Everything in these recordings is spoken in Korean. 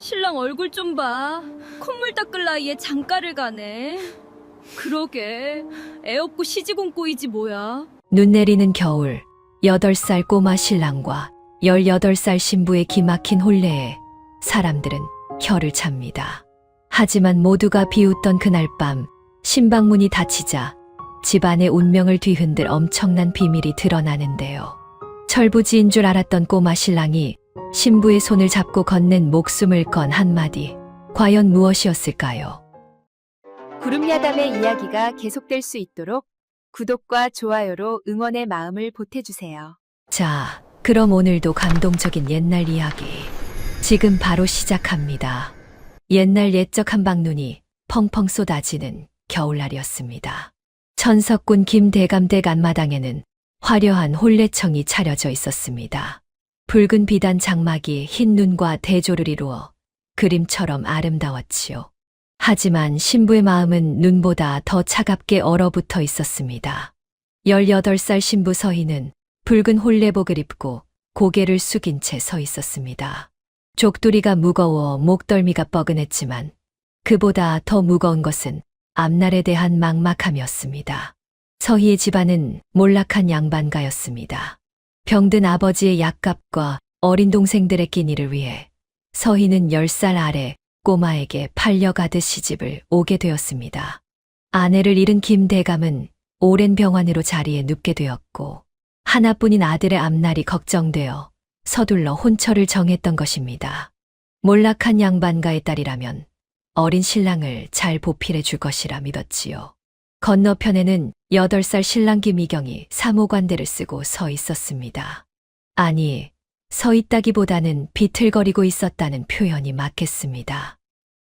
신랑 얼굴 좀 봐. 콧물 닦을 나이에 장가를 가네. 그러게, 애 없고 시집온 꼴이지 뭐야. 눈 내리는 겨울, 8살 꼬마 신랑과 18살 신부의 기막힌 혼례에 사람들은 혀를 찹니다. 하지만 모두가 비웃던 그날 밤, 신방문이 닫히자 집안의 운명을 뒤흔들 엄청난 비밀이 드러나는데요. 철부지인 줄 알았던 꼬마 신랑이 신부의 손을 잡고 건넨 목숨을 건 한마디, 과연 무엇이었을까요? 구름야담의 이야기가 계속될 수 있도록 구독과 좋아요로 응원의 마음을 보태주세요. 자, 그럼 오늘도 감동적인 옛날 이야기 지금 바로 시작합니다. 옛날 옛적 한방눈이 펑펑 쏟아지는 겨울날이었습니다. 천석군 김대감댁 앞마당에는 화려한 혼례청이 차려져 있었습니다. 붉은 비단 장막이 흰 눈과 대조를 이루어 그림처럼 아름다웠지요. 하지만 신부의 마음은 눈보다 더 차갑게 얼어붙어 있었습니다. 18살 신부 서희는 붉은 혼례복을 입고 고개를 숙인 채 서 있었습니다. 족두리가 무거워 목덜미가 뻐근했지만 그보다 더 무거운 것은 앞날에 대한 막막함이었습니다. 서희의 집안은 몰락한 양반가였습니다. 병든 아버지의 약값과 어린 동생들의 끼니를 위해 서희는 10살 아래 꼬마에게 팔려가듯 시집을 오게 되었습니다. 아내를 잃은 김대감은 오랜 병환으로 자리에 눕게 되었고 하나뿐인 아들의 앞날이 걱정되어 서둘러 혼처를 정했던 것입니다. 몰락한 양반가의 딸이라면 어린 신랑을 잘 보필해 줄 것이라 믿었지요. 건너편에는 8살 신랑 김희경이 사모관대를 쓰고 서 있었습니다. 아니, 서 있다기보다는 비틀거리고 있었다는 표현이 맞겠습니다.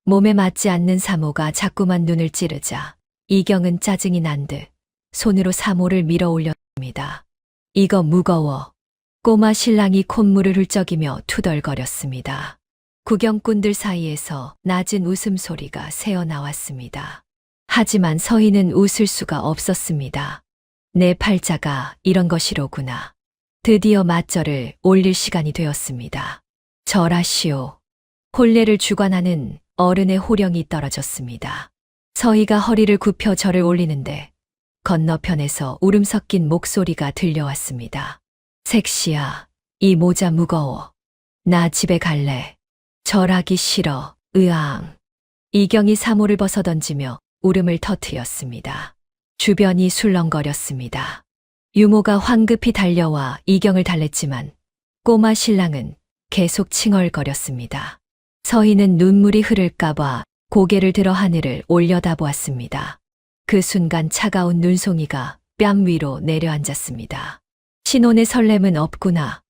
몸에 맞지 않는 사모가 자꾸만 눈을 찌르자 이경은 짜증이 난 듯 손으로 사모를 밀어 올렸습니다. 이거 무거워. 꼬마 신랑이 콧물을 훌쩍이며 투덜거렸습니다. 구경꾼들 사이에서 낮은 웃음소리가 새어나왔습니다. 하지만 서희는 웃을 수가 없었습니다. 내 팔자가 이런 것이로구나. 드디어 맞절을 올릴 시간이 되었습니다. 절하시오. 혼례를 주관하는 어른의 호령이 떨어졌습니다. 서희가 허리를 굽혀 절을 올리는데 건너편에서 울음 섞인 목소리가 들려왔습니다. 색시야, 이 모자 무거워. 나 집에 갈래. 절하기 싫어. 으앙. 이경이 사모를 벗어던지며 울음을 터뜨렸습니다. 주변이 술렁거렸습니다. 유모가 황급히 달려와 이경을 달랬지만 꼬마 신랑은 계속 칭얼거렸습니다. 서희는 눈물이 흐를까봐 고개를 들어 하늘을 올려다보았습니다. 그 순간 차가운 눈송이가 뺨 위로 내려앉았습니다. 신혼의 설렘은 없구나.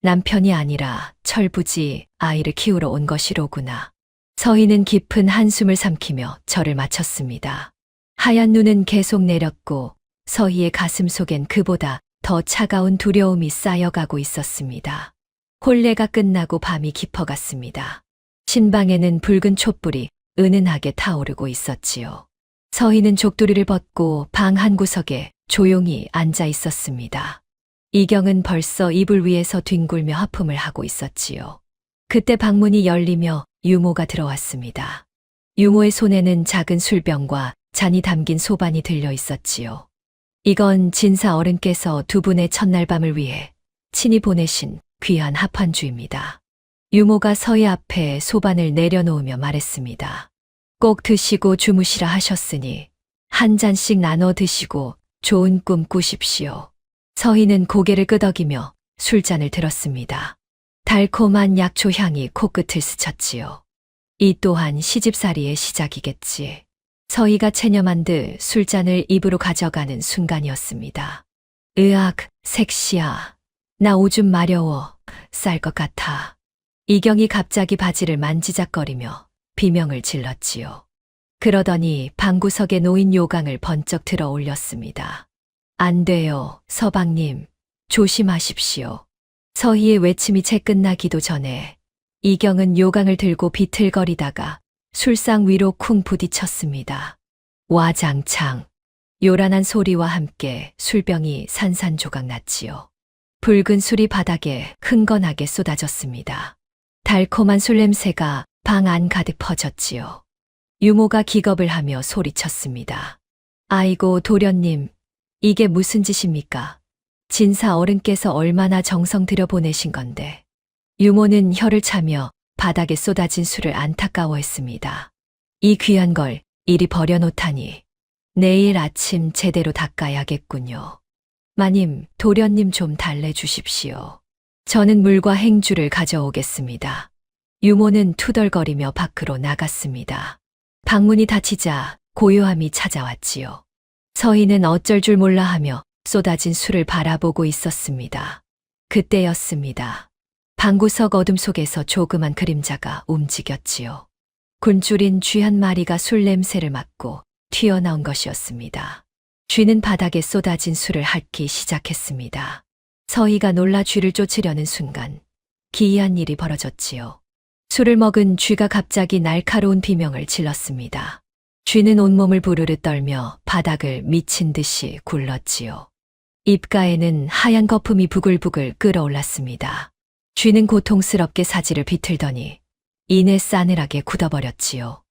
남편이 아니라 철부지 아이를 키우러 온 것이로구나. 서희는 깊은 한숨을 삼키며 절을 마쳤습니다. 하얀 눈은 계속 내렸고 서희의 가슴 속엔 그보다 더 차가운 두려움이 쌓여가고 있었습니다. 혼례가 끝나고 밤이 깊어갔습니다. 신방에는 붉은 촛불이 은은하게 타오르고 있었지요. 서희는 족두리를 벗고 방 한 구석에 조용히 앉아 있었습니다. 이경은 벌써 이불 위에서 뒹굴며 하품을 하고 있었지요. 그때 방문이 열리며 유모가 들어왔습니다. 유모의 손에는 작은 술병과 잔이 담긴 소반이 들려 있었지요. 이건 진사 어른께서 두 분의 첫날 밤을 위해 친히 보내신 귀한 합환주입니다. 유모가 서희 앞에 소반을 내려놓으며 말했습니다. 꼭 드시고 주무시라 하셨으니 한 잔씩 나눠 드시고 좋은 꿈 꾸십시오. 서희는 고개를 끄덕이며 술잔을 들었습니다. 달콤한 약초 향이 코끝을 스쳤지요. 이 또한 시집살이의 시작이겠지. 서희가 체념한 듯 술잔을 입으로 가져가는 순간이었습니다. 으악, 색시야. 나 오줌 마려워. 쌀 것 같아. 이경이 갑자기 바지를 만지작거리며 비명을 질렀지요. 그러더니 방구석에 놓인 요강을 번쩍 들어 올렸습니다. 안 돼요, 서방님. 조심하십시오. 서희의 외침이 채 끝나기도 전에 이경은 요강을 들고 비틀거리다가 술상 위로 쿵 부딪혔습니다. 와장창. 요란한 소리와 함께 술병이 산산조각 났지요. 붉은 술이 바닥에 흥건하게 쏟아졌습니다. 달콤한 술 냄새가 방 안 가득 퍼졌지요. 유모가 기겁을 하며 소리쳤습니다. 아이고 도련님, 이게 무슨 짓입니까? 진사 어른께서 얼마나 정성 들여 보내신 건데. 유모는 혀를 차며 바닥에 쏟아진 술을 안타까워했습니다. 이 귀한 걸 이리 버려놓다니 내일 아침 제대로 닦아야겠군요. 마님, 도련님 좀 달래주십시오. 저는 물과 행주를 가져오겠습니다. 유모는 투덜거리며 밖으로 나갔습니다. 방문이 닫히자 고요함이 찾아왔지요. 서희는 어쩔 줄 몰라 하며 쏟아진 술을 바라보고 있었습니다. 그때였습니다. 방구석 어둠 속에서 조그만 그림자가 움직였지요. 굴줄인 쥐 한 마리가 술 냄새를 맡고 튀어나온 것이었습니다. 쥐는 바닥에 쏟아진 술을 핥기 시작했습니다. 서희가 놀라 쥐를 쫓으려는 순간 기이한 일이 벌어졌지요. 술을 먹은 쥐가 갑자기 날카로운 비명을 질렀습니다. 쥐는 온몸을 부르르 떨며 바닥을 미친 듯이 굴렀지요. 입가에는 하얀 거품이 부글부글 끓어올랐습니다. 쥐는 고통스럽게 사지를 비틀더니 이내 싸늘하게 굳어버렸지요.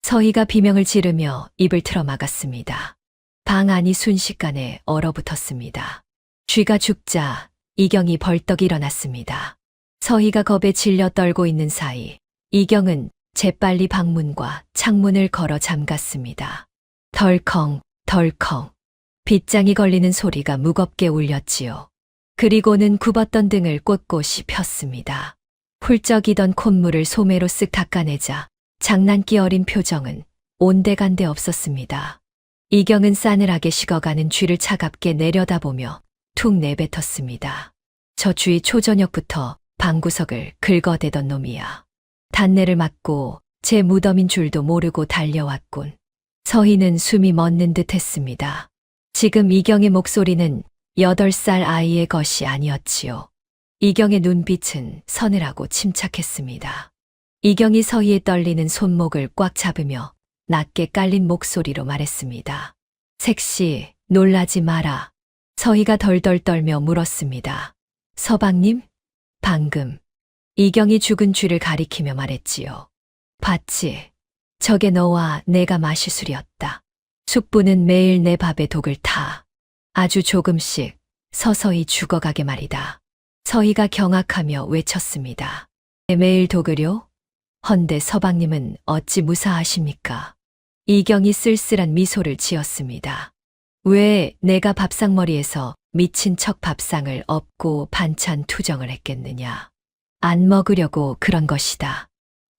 서희가 비명을 지르며 입을 틀어 막았습니다. 방 안이 순식간에 얼어붙었습니다. 쥐가 죽자 이경이 벌떡 일어났습니다. 서희가 겁에 질려 떨고 있는 사이 이경은 재빨리 방문과 창문을 걸어 잠갔습니다. 덜컹 덜컹 빗장이 걸리는 소리가 무겁게 울렸지요. 그리고는 굽었던 등을 꼿꼿이 폈습니다. 훌쩍이던 콧물을 소매로 쓱 닦아내자 장난기 어린 표정은 온데간데 없었습니다. 이경은 싸늘하게 식어가는 쥐를 차갑게 내려다보며 툭 내뱉었습니다. 저 쥐 초저녁부터 방구석을 긁어대던 놈이야. 단내를 맡고 제 무덤인 줄도 모르고 달려왔군. 서희는 숨이 멎는 듯 했습니다. 지금 이경의 목소리는 8살 아이의 것이 아니었지요. 이경의 눈빛은 서늘하고 침착했습니다. 이경이 서희의 떨리는 손목을 꽉 잡으며 낮게 깔린 목소리로 말했습니다. 색시, 놀라지 마라. 서희가 덜덜 떨며 물었습니다. 서방님? 방금. 이경이 죽은 쥐를 가리키며 말했지요. 봤지? 저게 너와 내가 마실 술이었다. 숙부는 매일 내 밥에 독을 타. 아주 조금씩 서서히 죽어가게 말이다. 서희가 경악하며 외쳤습니다. 매일 독을요? 헌데 서방님은 어찌 무사하십니까? 이경이 쓸쓸한 미소를 지었습니다. 왜 내가 밥상머리에서 미친 척 밥상을 엎고 반찬 투정을 했겠느냐. 안 먹으려고 그런 것이다.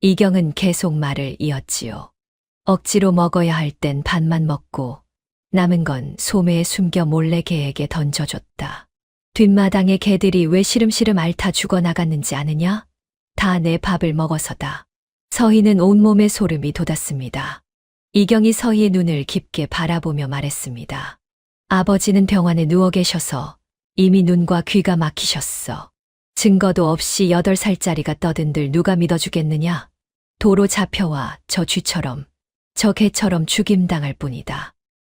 이경은 계속 말을 이었지요. 억지로 먹어야 할 땐 반만 먹고 남은 건 소매에 숨겨 몰래 개에게 던져줬다. 뒷마당에 개들이 왜 시름시름 앓다 죽어나갔는지 아느냐? 다 내 밥을 먹어서다. 서희는 온몸에 소름이 돋았습니다. 이경이 서희의 눈을 깊게 바라보며 말했습니다. 아버지는 병원에 누워 계셔서 이미 눈과 귀가 막히셨어. 증거도 없이 8살짜리가 떠든들 누가 믿어주겠느냐? 도로 잡혀와 저 쥐처럼, 저 개처럼 죽임당할 뿐이다.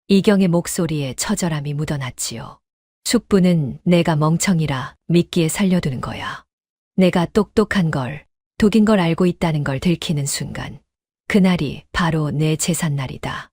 이경의 목소리에 처절함이 묻어났지요. 숙부는 내가 멍청이라 믿기에 살려두는 거야. 내가 똑똑한 걸, 독인 걸 알고 있다는 걸 들키는 순간, 그날이 바로 내 제삿날이다.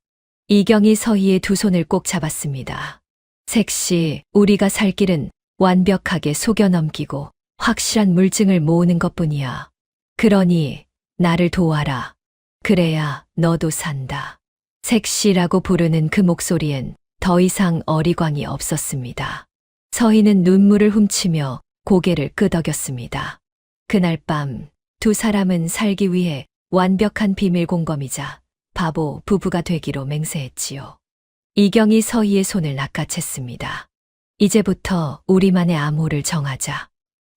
이경이 서희의 두 손을 꼭 잡았습니다. 색시, 우리가 살 길은 완벽하게 속여 넘기고 확실한 물증을 모으는 것뿐이야. 그러니 나를 도와라. 그래야 너도 산다. 색시라고 부르는 그 목소리엔 더 이상 어리광이 없었습니다. 서희는 눈물을 훔치며 고개를 끄덕였습니다. 그날 밤 두 사람은 살기 위해 완벽한 비밀 공범이자 바보 부부가 되기로 맹세했지요. 이경이 서희의 손을 낚아챘습니다. 이제부터 우리만의 암호를 정하자.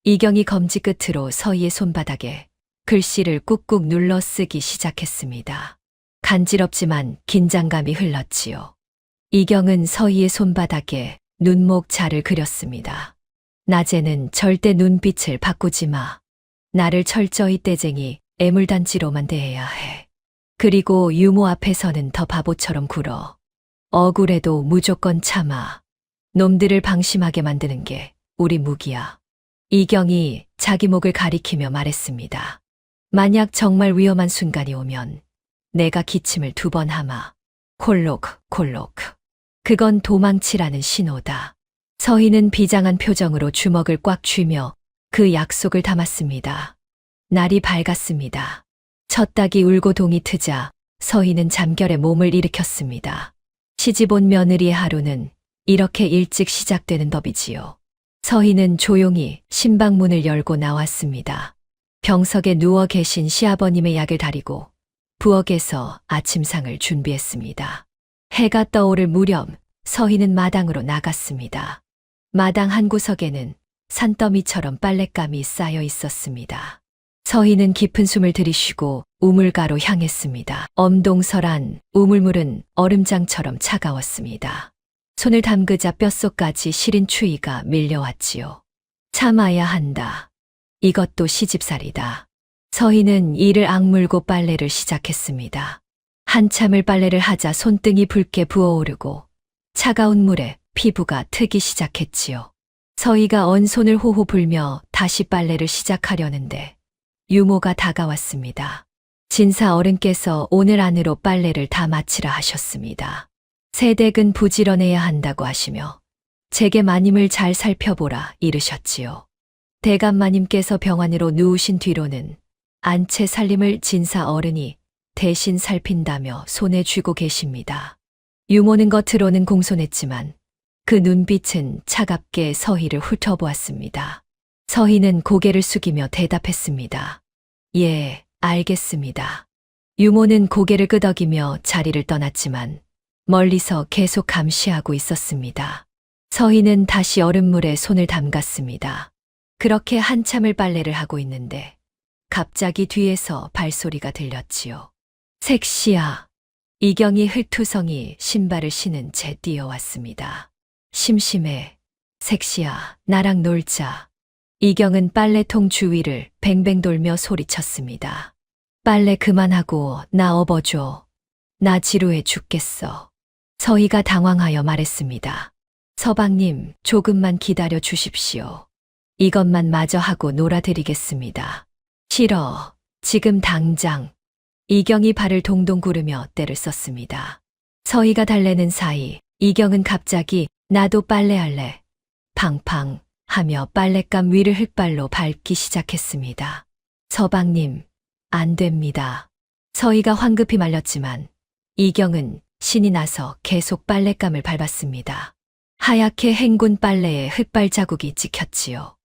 이경이 검지 끝으로 서희의 손바닥에 글씨를 꾹꾹 눌러 쓰기 시작했습니다. 간지럽지만 긴장감이 흘렀지요. 이경은 서희의 손바닥에 눈목 자를 그렸습니다. 낮에는 절대 눈빛을 바꾸지 마. 나를 철저히 떼쟁이 애물단지로만 대해야 해. 그리고 유모 앞에서는 더 바보처럼 굴어. 억울해도 무조건 참아. 놈들을 방심하게 만드는 게 우리 무기야. 이경이 자기 목을 가리키며 말했습니다. 만약 정말 위험한 순간이 오면 내가 기침을 2번 하마. 콜록, 콜록. 그건 도망치라는 신호다. 서희는 비장한 표정으로 주먹을 꽉 쥐며 그 약속을 담았습니다. 날이 밝았습니다. 첫 닭이 울고 동이 트자 서희는 잠결에 몸을 일으켰습니다. 시집온 며느리의 하루는 이렇게 일찍 시작되는 법이지요. 서희는 조용히 신방문을 열고 나왔습니다. 병석에 누워 계신 시아버님의 약을 다리고 부엌에서 아침상을 준비했습니다. 해가 떠오를 무렵 서희는 마당으로 나갔습니다. 마당 한 구석에는 산더미처럼 빨랫감이 쌓여 있었습니다. 서희는 깊은 숨을 들이쉬고 우물가로 향했습니다. 엄동설한 우물물은 얼음장처럼 차가웠습니다. 손을 담그자 뼛속까지 시린 추위가 밀려왔지요. 참아야 한다. 이것도 시집살이다. 서희는 이를 악물고 빨래를 시작했습니다. 한참을 빨래를 하자 손등이 붉게 부어오르고 차가운 물에 피부가 트기 시작했지요. 서희가 언 손을 호호 불며 다시 빨래를 시작하려는데 유모가 다가왔습니다. 진사 어른께서 오늘 안으로 빨래를 다 마치라 하셨습니다. 새댁은 부지런해야 한다고 하시며 제게 마님을 잘 살펴보라 이르셨지요. 대감마님께서 병환으로 누우신 뒤로는 안채 살림을 진사 어른이 대신 살핀다며 손에 쥐고 계십니다. 유모는 겉으로는 공손했지만 그 눈빛은 차갑게 서희를 훑어보았습니다. 서희는 고개를 숙이며 대답했습니다. 예, 알겠습니다. 유모는 고개를 끄덕이며 자리를 떠났지만 멀리서 계속 감시하고 있었습니다. 서희는 다시 얼음물에 손을 담갔습니다. 그렇게 한참을 빨래를 하고 있는데 갑자기 뒤에서 발소리가 들렸지요. 색시야. 이경이 흙투성이 신발을 신은 채 뛰어왔습니다. 심심해. 색시야, 나랑 놀자. 이경은 빨래통 주위를 뱅뱅 돌며 소리쳤습니다. 빨래 그만하고 나 업어줘. 나 지루해 죽겠어. 서희가 당황하여 말했습니다. 서방님, 조금만 기다려 주십시오. 이것만 마저 하고 놀아드리겠습니다. 싫어. 지금 당장. 이경이 발을 동동 구르며 떼를 썼습니다. 서희가 달래는 사이 이경은 갑자기 나도 빨래할래. 팡팡 하며 빨랫감 위를 흙발로 밟기 시작했습니다. 서방님, 안 됩니다. 서희가 황급히 말렸지만 이경은 신이 나서 계속 빨랫감을 밟았습니다. 하얗게 헹군 빨래에 흙발 자국이 찍혔지요.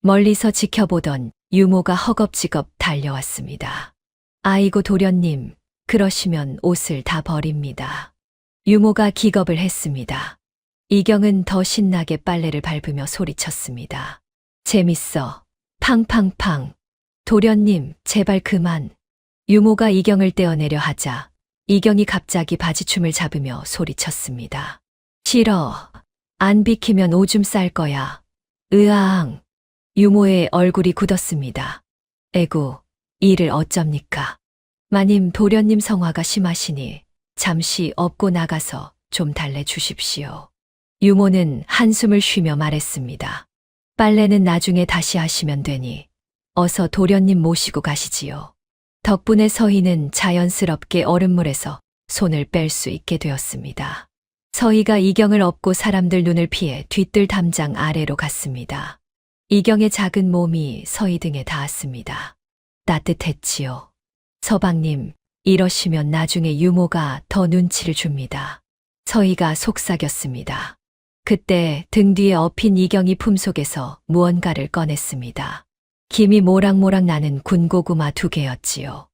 멀리서 지켜보던 유모가 허겁지겁 달려왔습니다. 아이고 도련님, 그러시면 옷을 다 버립니다. 유모가 기겁을 했습니다. 이경은 더 신나게 빨래를 밟으며 소리쳤습니다. 재밌어. 팡팡팡. 도련님, 제발 그만. 유모가 이경을 떼어내려 하자 이경이 갑자기 바지춤을 잡으며 소리쳤습니다. 싫어. 안 비키면 오줌 쌀 거야. 으앙. 유모의 얼굴이 굳었습니다. 에구, 이를 어쩝니까? 마님 도련님 성화가 심하시니 잠시 업고 나가서 좀 달래주십시오. 유모는 한숨을 쉬며 말했습니다. 빨래는 나중에 다시 하시면 되니 어서 도련님 모시고 가시지요. 덕분에 서희는 자연스럽게 얼음물에서 손을 뺄 수 있게 되었습니다. 서희가 이경을 업고 사람들 눈을 피해 뒤뜰 담장 아래로 갔습니다. 이경의 작은 몸이 서희 등에 닿았습니다. 따뜻했지요. 서방님, 이러시면 나중에 유모가 더 눈치를 줍니다. 서희가 속삭였습니다. 그때 등 뒤에 엎인 이경이 품속에서 무언가를 꺼냈습니다. 김이 모락모락 나는 군고구마 2개였지요.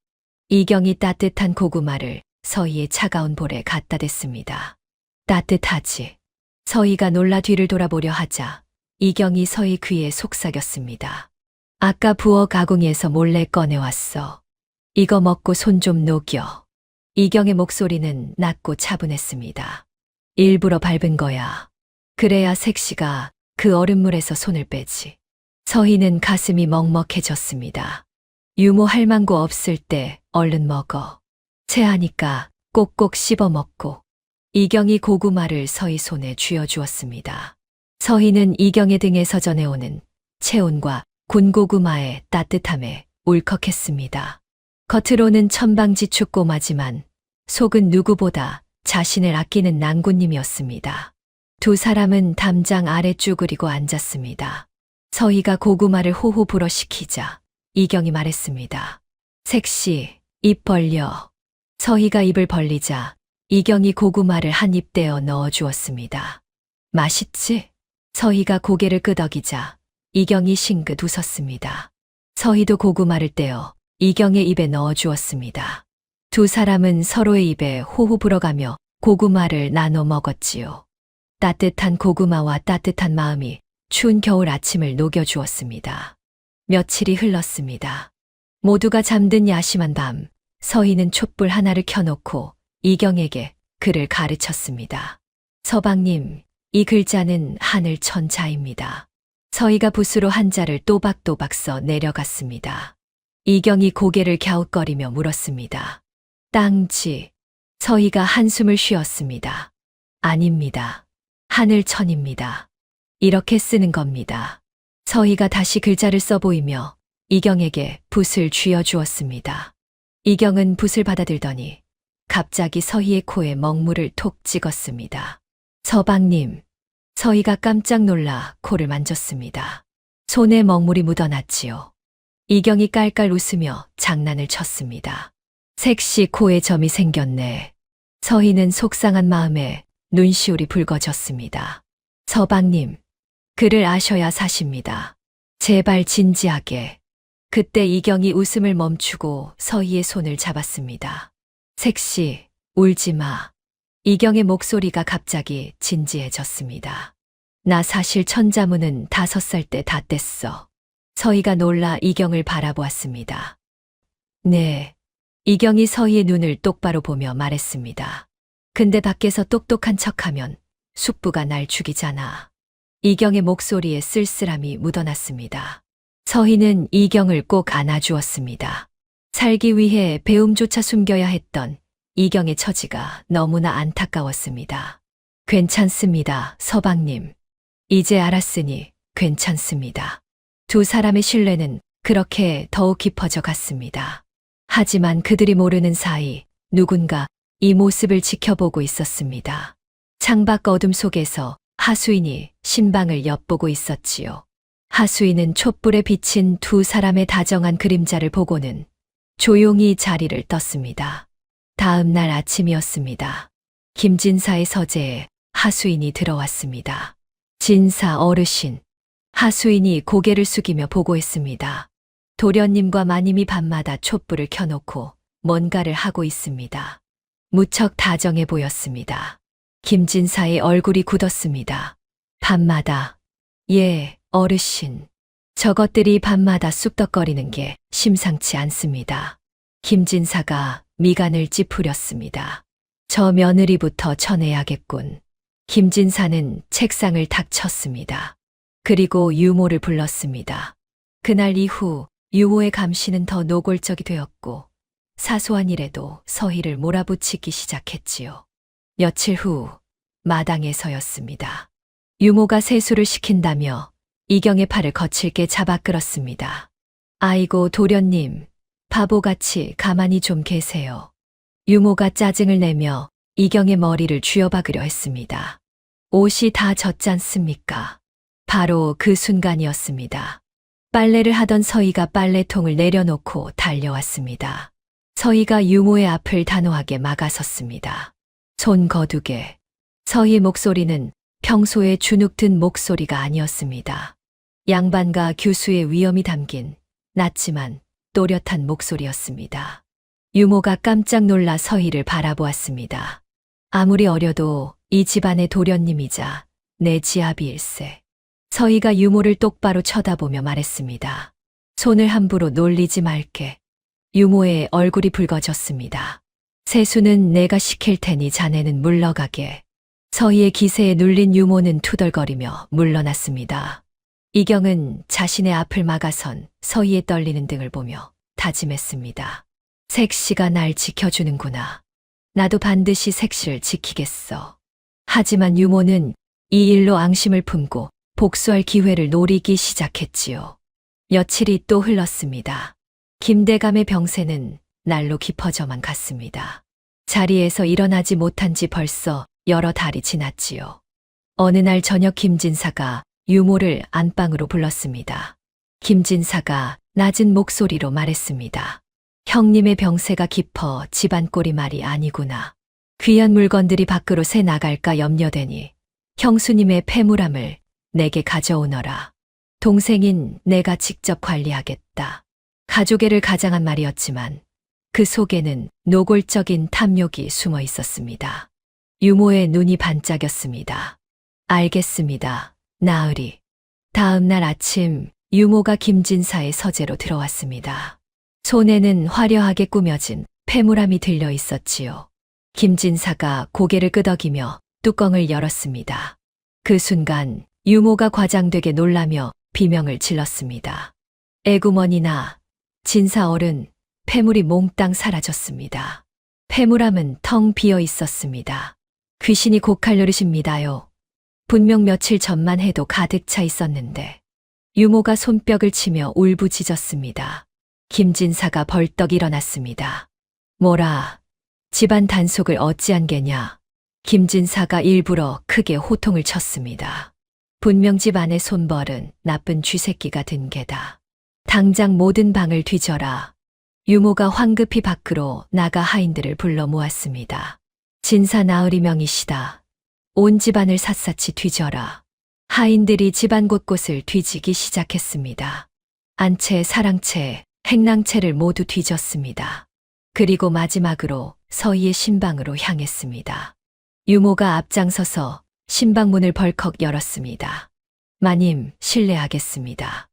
이경이 따뜻한 고구마를 서희의 차가운 볼에 갖다 댔습니다. 따뜻하지. 서희가 놀라 뒤를 돌아보려 하자 이경이 서희 귀에 속삭였습니다. 아까 부엌 아궁이에서 몰래 꺼내왔어. 이거 먹고 손 좀 녹여. 이경의 목소리는 낮고 차분했습니다. 일부러 밟은 거야. 그래야 색시가 그 얼음물에서 손을 빼지. 서희는 가슴이 먹먹해졌습니다. 유모 할망구 없을 때 얼른 먹어. 체하니까 꼭꼭 씹어 먹고. 이경이 고구마를 서희 손에 쥐어주었습니다. 서희는 이경의 등에서 전해오는 체온과 군고구마의 따뜻함에 울컥했습니다. 겉으로는 천방지축 꼬마지만 속은 누구보다 자신을 아끼는 낭군님이었습니다. 두 사람은 담장 아래 쭈그리고 앉았습니다. 서희가 고구마를 호호 불어시키자 이경이 말했습니다. 색시, 입 벌려. 서희가 입을 벌리자 이경이 고구마를 한 입 떼어 넣어 주었습니다. 맛있지? 서희가 고개를 끄덕이자 이경이 싱긋 웃었습니다. 서희도 고구마를 떼어 이경의 입에 넣어 주었습니다. 두 사람은 서로의 입에 호호 불어가며 고구마를 나눠 먹었지요. 따뜻한 고구마와 따뜻한 마음이 추운 겨울 아침을 녹여주었습니다. 며칠이 흘렀습니다. 모두가 잠든 야심한 밤, 서희는 촛불 하나를 켜놓고 이경에게 글을 가르쳤습니다. 서방님, 이 글자는 하늘 천자입니다. 서희가 붓으로 한자를 또박또박 써 내려갔습니다. 이경이 고개를 갸웃거리며 물었습니다. 땅지. 서희가 한숨을 쉬었습니다. 아닙니다. 하늘천입니다. 이렇게 쓰는 겁니다. 서희가 다시 글자를 써보이며 이경에게 붓을 쥐어주었습니다. 이경은 붓을 받아들더니 갑자기 서희의 코에 먹물을 톡 찍었습니다. 서방님, 서희가 깜짝 놀라 코를 만졌습니다. 손에 먹물이 묻어났지요. 이경이 깔깔 웃으며 장난을 쳤습니다. 색시 코에 점이 생겼네. 서희는 속상한 마음에 눈시울이 붉어졌습니다. 서방님, 그를 아셔야 사십니다. 제발 진지하게. 그때 이경이 웃음을 멈추고 서희의 손을 잡았습니다. 색시, 울지 마. 이경의 목소리가 갑자기 진지해졌습니다. 나 사실 천자문은 5살 때 다 뗐어. 서희가 놀라 이경을 바라보았습니다. 네. 이경이 서희의 눈을 똑바로 보며 말했습니다. 근데 밖에서 똑똑한 척하면 숙부가 날 죽이잖아. 이경의 목소리에 쓸쓸함이 묻어났습니다. 서희는 이경을 꼭 안아주었습니다. 살기 위해 배움조차 숨겨야 했던 이경의 처지가 너무나 안타까웠습니다. 괜찮습니다, 서방님. 이제 알았으니 괜찮습니다. 두 사람의 신뢰는 그렇게 더욱 깊어져 갔습니다. 하지만 그들이 모르는 사이 누군가 이 모습을 지켜보고 있었습니다. 창밖 어둠 속에서 하수인이 신방을 엿보고 있었지요. 하수인은 촛불에 비친 두 사람의 다정한 그림자를 보고는 조용히 자리를 떴습니다. 다음 날 아침이었습니다. 김진사의 서재에 하수인이 들어왔습니다. 진사 어르신. 하수인이 고개를 숙이며 보고했습니다. 도련님과 마님이 밤마다 촛불을 켜놓고 뭔가를 하고 있습니다. 무척 다정해 보였습니다. 김진사의 얼굴이 굳었습니다. 밤마다. 예, 어르신. 저것들이 밤마다 쑥덕거리는 게 심상치 않습니다. 김진사가 미간을 찌푸렸습니다. 저 며느리부터 쳐내야겠군. 김진사는 책상을 탁 쳤습니다. 그리고 유모를 불렀습니다. 그날 이후 유모의 감시는 더 노골적이 되었고 사소한 일에도 서희를 몰아붙이기 시작했지요. 며칠 후 마당에서였습니다. 유모가 세수를 시킨다며 이경의 팔을 거칠게 잡아 끌었습니다. 아이고 도련님, 바보같이 가만히 좀 계세요. 유모가 짜증을 내며 이경의 머리를 쥐어박으려 했습니다. 옷이 다 젖잖습니까? 바로 그 순간이었습니다. 빨래를 하던 서희가 빨래통을 내려놓고 달려왔습니다. 서희가 유모의 앞을 단호하게 막아섰습니다. 손 거두게. 서희의 목소리는 평소에 주눅든 목소리가 아니었습니다. 양반과 교수의 위엄이 담긴 낮지만 또렷한 목소리였습니다. 유모가 깜짝 놀라 서희를 바라보았습니다. 아무리 어려도 이 집안의 도련님이자 내 지아비일세. 서희가 유모를 똑바로 쳐다보며 말했습니다. 손을 함부로 놀리지 말게. 유모의 얼굴이 붉어졌습니다. 세수는 내가 시킬 테니 자네는 물러가게. 서희의 기세에 눌린 유모는 투덜거리며 물러났습니다. 이경은 자신의 앞을 막아선 서희의 떨리는 등을 보며 다짐했습니다. 색시가 날 지켜주는구나. 나도 반드시 색시를 지키겠어. 하지만 유모는 이 일로 앙심을 품고 복수할 기회를 노리기 시작했지요. 며칠이 또 흘렀습니다. 김대감의 병세는 날로 깊어져만 갔습니다. 자리에서 일어나지 못한 지 벌써 여러 달이 지났지요. 어느 날 저녁 김진사가 유모를 안방으로 불렀습니다. 김진사가 낮은 목소리로 말했습니다. 형님의 병세가 깊어 집안 꼴이 말이 아니구나. 귀한 물건들이 밖으로 새 나갈까 염려되니 형수님의 폐물함을 내게 가져오너라. 동생인 내가 직접 관리하겠다. 가족애를 가장한 말이었지만 그 속에는 노골적인 탐욕이 숨어 있었습니다. 유모의 눈이 반짝였습니다. 알겠습니다. 나으리. 다음 날 아침 유모가 김진사의 서재로 들어왔습니다. 손에는 화려하게 꾸며진 폐물함이 들려 있었지요. 김진사가 고개를 끄덕이며 뚜껑을 열었습니다. 그 순간 유모가 과장되게 놀라며 비명을 질렀습니다. 에구머니나 진사 어른, 폐물이 몽땅 사라졌습니다. 폐물함은 텅 비어 있었습니다. 귀신이 곡할 노릇입니다요. 분명 며칠 전만 해도 가득 차 있었는데 유모가 손뼉을 치며 울부짖었습니다. 김진사가 벌떡 일어났습니다. 뭐라, 집안 단속을 어찌한 게냐. 김진사가 일부러 크게 호통을 쳤습니다. 분명 집 안의 손벌은 나쁜 쥐새끼가 든 게다. 당장 모든 방을 뒤져라. 유모가 황급히 밖으로 나가 하인들을 불러 모았습니다. 진사 나으리 명이시다. 온 집안을 샅샅이 뒤져라. 하인들이 집안 곳곳을 뒤지기 시작했습니다. 안채, 사랑채, 행랑채를 모두 뒤졌습니다. 그리고 마지막으로 서희의 신방으로 향했습니다. 유모가 앞장서서 신방문을 벌컥 열었습니다. 마님, 실례하겠습니다.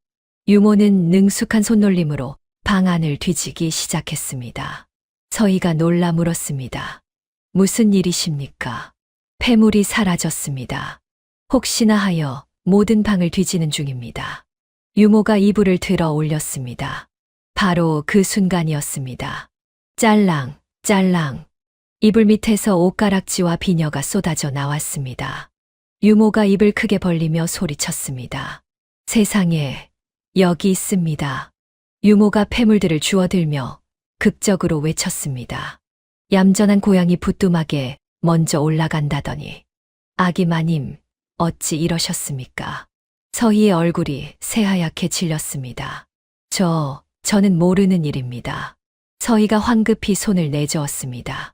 유모는 능숙한 손놀림으로 방 안을 뒤지기 시작했습니다. 서희가 놀라 물었습니다. 무슨 일이십니까? 폐물이 사라졌습니다. 혹시나 하여 모든 방을 뒤지는 중입니다. 유모가 이불을 들어 올렸습니다. 바로 그 순간이었습니다. 짤랑, 짤랑. 이불 밑에서 옷가락지와 비녀가 쏟아져 나왔습니다. 유모가 입을 크게 벌리며 소리쳤습니다. 세상에, 여기 있습니다. 유모가 폐물들을 주워들며 극적으로 외쳤습니다. 얌전한 고양이 부뚜막에 먼저 올라간다더니. 아기 마님, 어찌 이러셨습니까? 서희의 얼굴이 새하얗게 질렸습니다. 저는 모르는 일입니다. 서희가 황급히 손을 내저었습니다.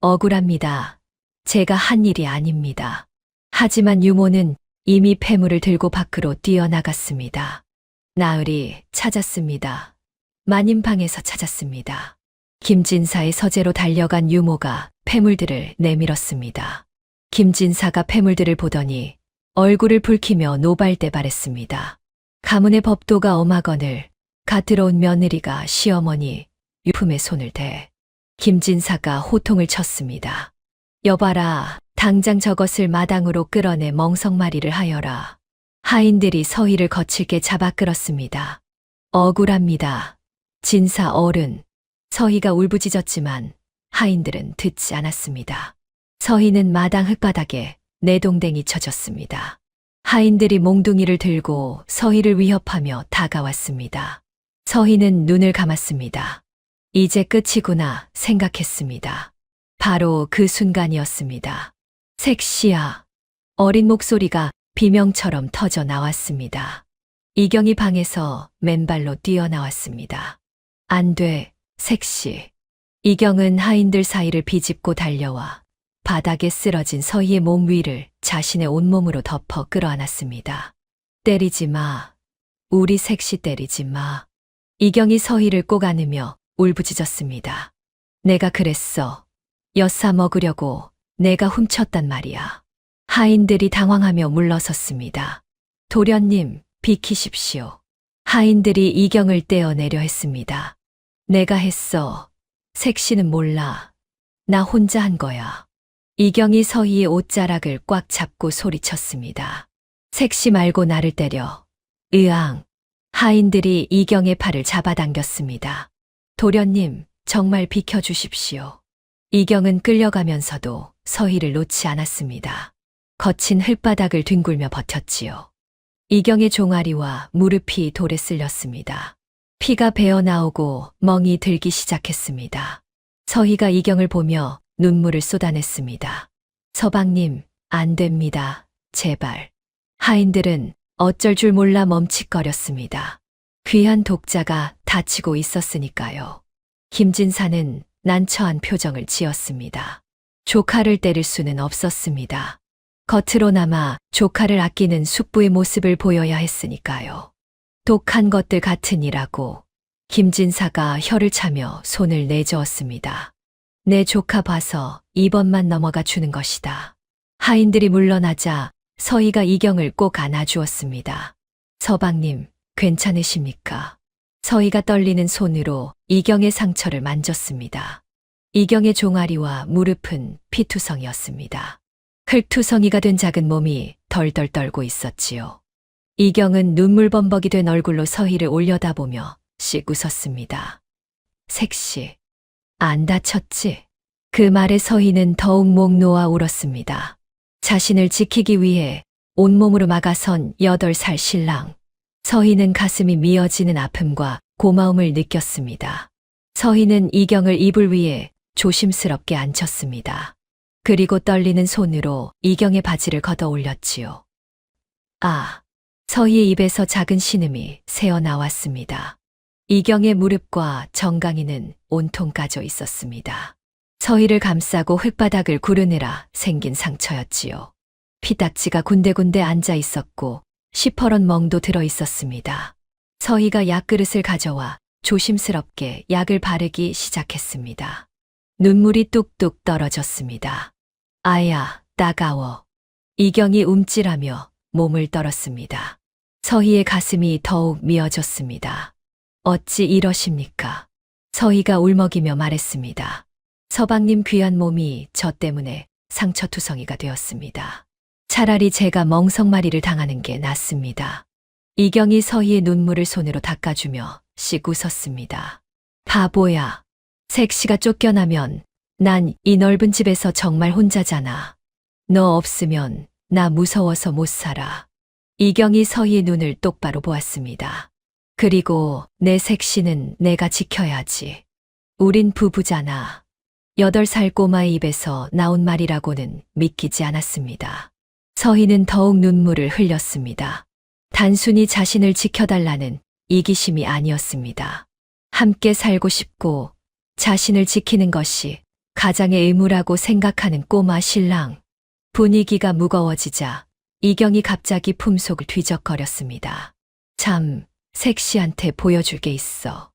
억울합니다. 제가 한 일이 아닙니다. 하지만 유모는 이미 폐물을 들고 밖으로 뛰어나갔습니다. 나으리, 찾았습니다. 마님 방에서 찾았습니다. 김진사의 서재로 달려간 유모가 폐물들을 내밀었습니다. 김진사가 폐물들을 보더니 얼굴을 붉히며 노발대발했습니다. 가문의 법도가 엄하거늘 갓 들어온 며느리가 시어머니 유품에 손을 대. 김진사가 호통을 쳤습니다. 여봐라, 당장 저것을 마당으로 끌어내 멍석마리를 하여라. 하인들이 서희를 거칠게 잡아 끌었습니다. 억울합니다. 진사 어른. 서희가 울부짖었지만 하인들은 듣지 않았습니다. 서희는 마당 흙바닥에 내동댕이 쳐졌습니다. 하인들이 몽둥이를 들고 서희를 위협하며 다가왔습니다. 서희는 눈을 감았습니다. 이제 끝이구나 생각했습니다. 바로 그 순간이었습니다. 색시야. 어린 목소리가 비명처럼 터져 나왔습니다. 이경이 방에서 맨발로 뛰어나왔습니다. 안 돼, 색시. 이경은 하인들 사이를 비집고 달려와 바닥에 쓰러진 서희의 몸 위를 자신의 온몸으로 덮어 끌어안았습니다. 때리지 마. 우리 색시 때리지 마. 이경이 서희를 꼭 안으며 울부짖었습니다. 내가 그랬어. 엿사 먹으려고 내가 훔쳤단 말이야. 하인들이 당황하며 물러섰습니다. 도련님, 비키십시오. 하인들이 이경을 떼어내려 했습니다. 내가 했어. 색시는 몰라. 나 혼자 한 거야. 이경이 서희의 옷자락을 꽉 잡고 소리쳤습니다. 색시 말고 나를 때려. 으앙. 하인들이 이경의 팔을 잡아당겼습니다. 도련님, 정말 비켜주십시오. 이경은 끌려가면서도 서희를 놓지 않았습니다. 거친 흙바닥을 뒹굴며 버텼지요. 이경의 종아리와 무릎이 돌에 쓸렸습니다. 피가 배어 나오고 멍이 들기 시작했습니다. 서희가 이경을 보며 눈물을 쏟아냈습니다. 서방님, 안 됩니다. 제발. 하인들은 어쩔 줄 몰라 멈칫거렸습니다. 귀한 독자가 다치고 있었으니까요. 김진사는 난처한 표정을 지었습니다. 조카를 때릴 수는 없었습니다. 겉으로나마 조카를 아끼는 숙부의 모습을 보여야 했으니까요. 독한 것들 같으니라고 김진사가 혀를 차며 손을 내저었습니다. 내 조카 봐서 이번만 넘어가 주는 것이다. 하인들이 물러나자 서희가 이경을 꼭 안아주었습니다. 서방님, 괜찮으십니까? 서희가 떨리는 손으로 이경의 상처를 만졌습니다. 이경의 종아리와 무릎은 피투성이었습니다. 흙투성이가 된 작은 몸이 덜덜 떨고 있었지요. 이경은 눈물 범벅이 된 얼굴로 서희를 올려다보며 씩 웃었습니다. 색시, 안 다쳤지? 그 말에 서희는 더욱 목 놓아 울었습니다. 자신을 지키기 위해 온몸으로 막아선 8살 신랑. 서희는 가슴이 미어지는 아픔과 고마움을 느꼈습니다. 서희는 이경을 이불 위에 조심스럽게 앉혔습니다. 그리고 떨리는 손으로 이경의 바지를 걷어 올렸지요. 아, 서희의 입에서 작은 신음이 새어 나왔습니다. 이경의 무릎과 정강이는 온통 까져 있었습니다. 서희를 감싸고 흙바닥을 구르느라 생긴 상처였지요. 피딱지가 군데군데 앉아 있었고 시퍼런 멍도 들어 있었습니다. 서희가 약그릇을 가져와 조심스럽게 약을 바르기 시작했습니다. 눈물이 뚝뚝 떨어졌습니다. 아야, 따가워. 이경이 움찔하며 몸을 떨었습니다. 서희의 가슴이 더욱 미어졌습니다. 어찌 이러십니까? 서희가 울먹이며 말했습니다. 서방님 귀한 몸이 저 때문에 상처투성이가 되었습니다. 차라리 제가 멍석마리를 당하는 게 낫습니다. 이경이 서희의 눈물을 손으로 닦아주며 씩 웃었습니다. 바보야. 색시가 쫓겨나면 난 이 넓은 집에서 정말 혼자잖아. 너 없으면 나 무서워서 못 살아. 이경이 서희의 눈을 똑바로 보았습니다. 그리고 내 색시는 내가 지켜야지. 우린 부부잖아. 8살 꼬마의 입에서 나온 말이라고는 믿기지 않았습니다. 서희는 더욱 눈물을 흘렸습니다. 단순히 자신을 지켜달라는 이기심이 아니었습니다. 함께 살고 싶고 자신을 지키는 것이 가장의 의무라고 생각하는 꼬마 신랑. 분위기가 무거워지자 이경이 갑자기 품속을 뒤적거렸습니다. 참, 색시한테 보여줄 게 있어.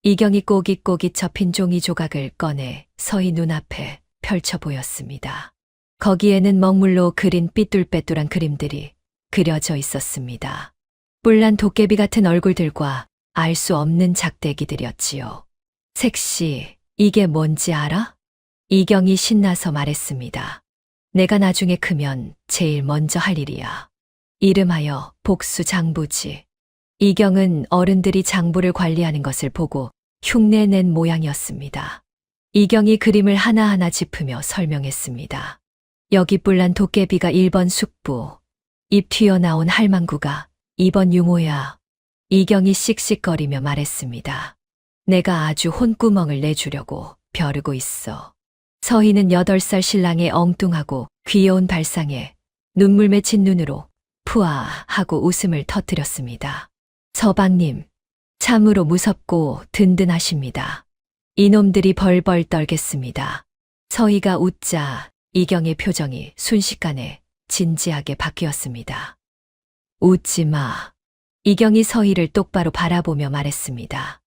이경이 꼬깃꼬깃 접힌 종이 조각을 꺼내 서희 눈앞에 펼쳐 보였습니다. 거기에는 먹물로 그린 삐뚤빼뚤한 그림들이 그려져 있었습니다. 뿔난 도깨비 같은 얼굴들과 알 수 없는 작대기들이었지요. 색시, 이게 뭔지 알아? 이경이 신나서 말했습니다. 내가 나중에 크면 제일 먼저 할 일이야. 이름하여 복수장부지. 이경은 어른들이 장부를 관리하는 것을 보고 흉내낸 모양이었습니다. 이경이 그림을 하나하나 짚으며 설명했습니다. 여기 뿔난 도깨비가 1번 숙부, 입 튀어나온 할망구가 2번 유모야. 이경이 씩씩거리며 말했습니다. 내가 아주 혼구멍을 내주려고 벼르고 있어. 서희는 8살 신랑의 엉뚱하고 귀여운 발상에 눈물 맺힌 눈으로 푸아 하고 웃음을 터뜨렸습니다. 서방님, 참으로 무섭고 든든하십니다. 이놈들이 벌벌 떨겠습니다. 서희가 웃자 이경의 표정이 순식간에 진지하게 바뀌었습니다. 웃지 마. 이경이 서희를 똑바로 바라보며 말했습니다.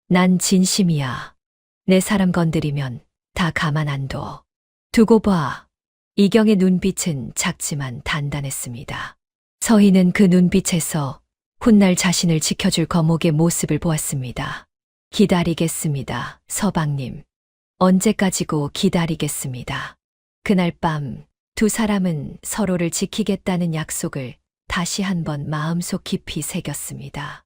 난 진심이야. 내 사람 건드리면 다 가만 안 둬. 두고 봐. 이경의 눈빛은 작지만 단단했습니다. 서희는 그 눈빛에서 훗날 자신을 지켜줄 거목의 모습을 보았습니다. 기다리겠습니다, 서방님. 언제까지고 기다리겠습니다. 그날 밤 두 사람은 서로를 지키겠다는 약속을 다시 한번 마음속 깊이 새겼습니다.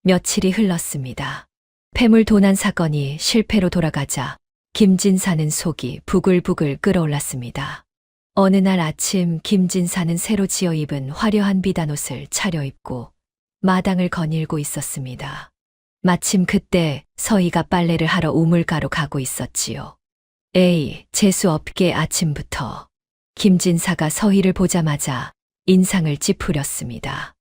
며칠이 흘렀습니다. 폐물 도난 사건이 실패로 돌아가자 김진사는 속이 부글부글 끓어올랐습니다. 어느 날 아침 김진사는 새로 지어 입은 화려한 비단옷을 차려입고 마당을 거닐고 있었습니다. 마침 그때 서희가 빨래를 하러 우물가로 가고 있었지요. 에이, 재수없게 아침부터 김진사가 서희를 보자마자 인상을 찌푸렸습니다.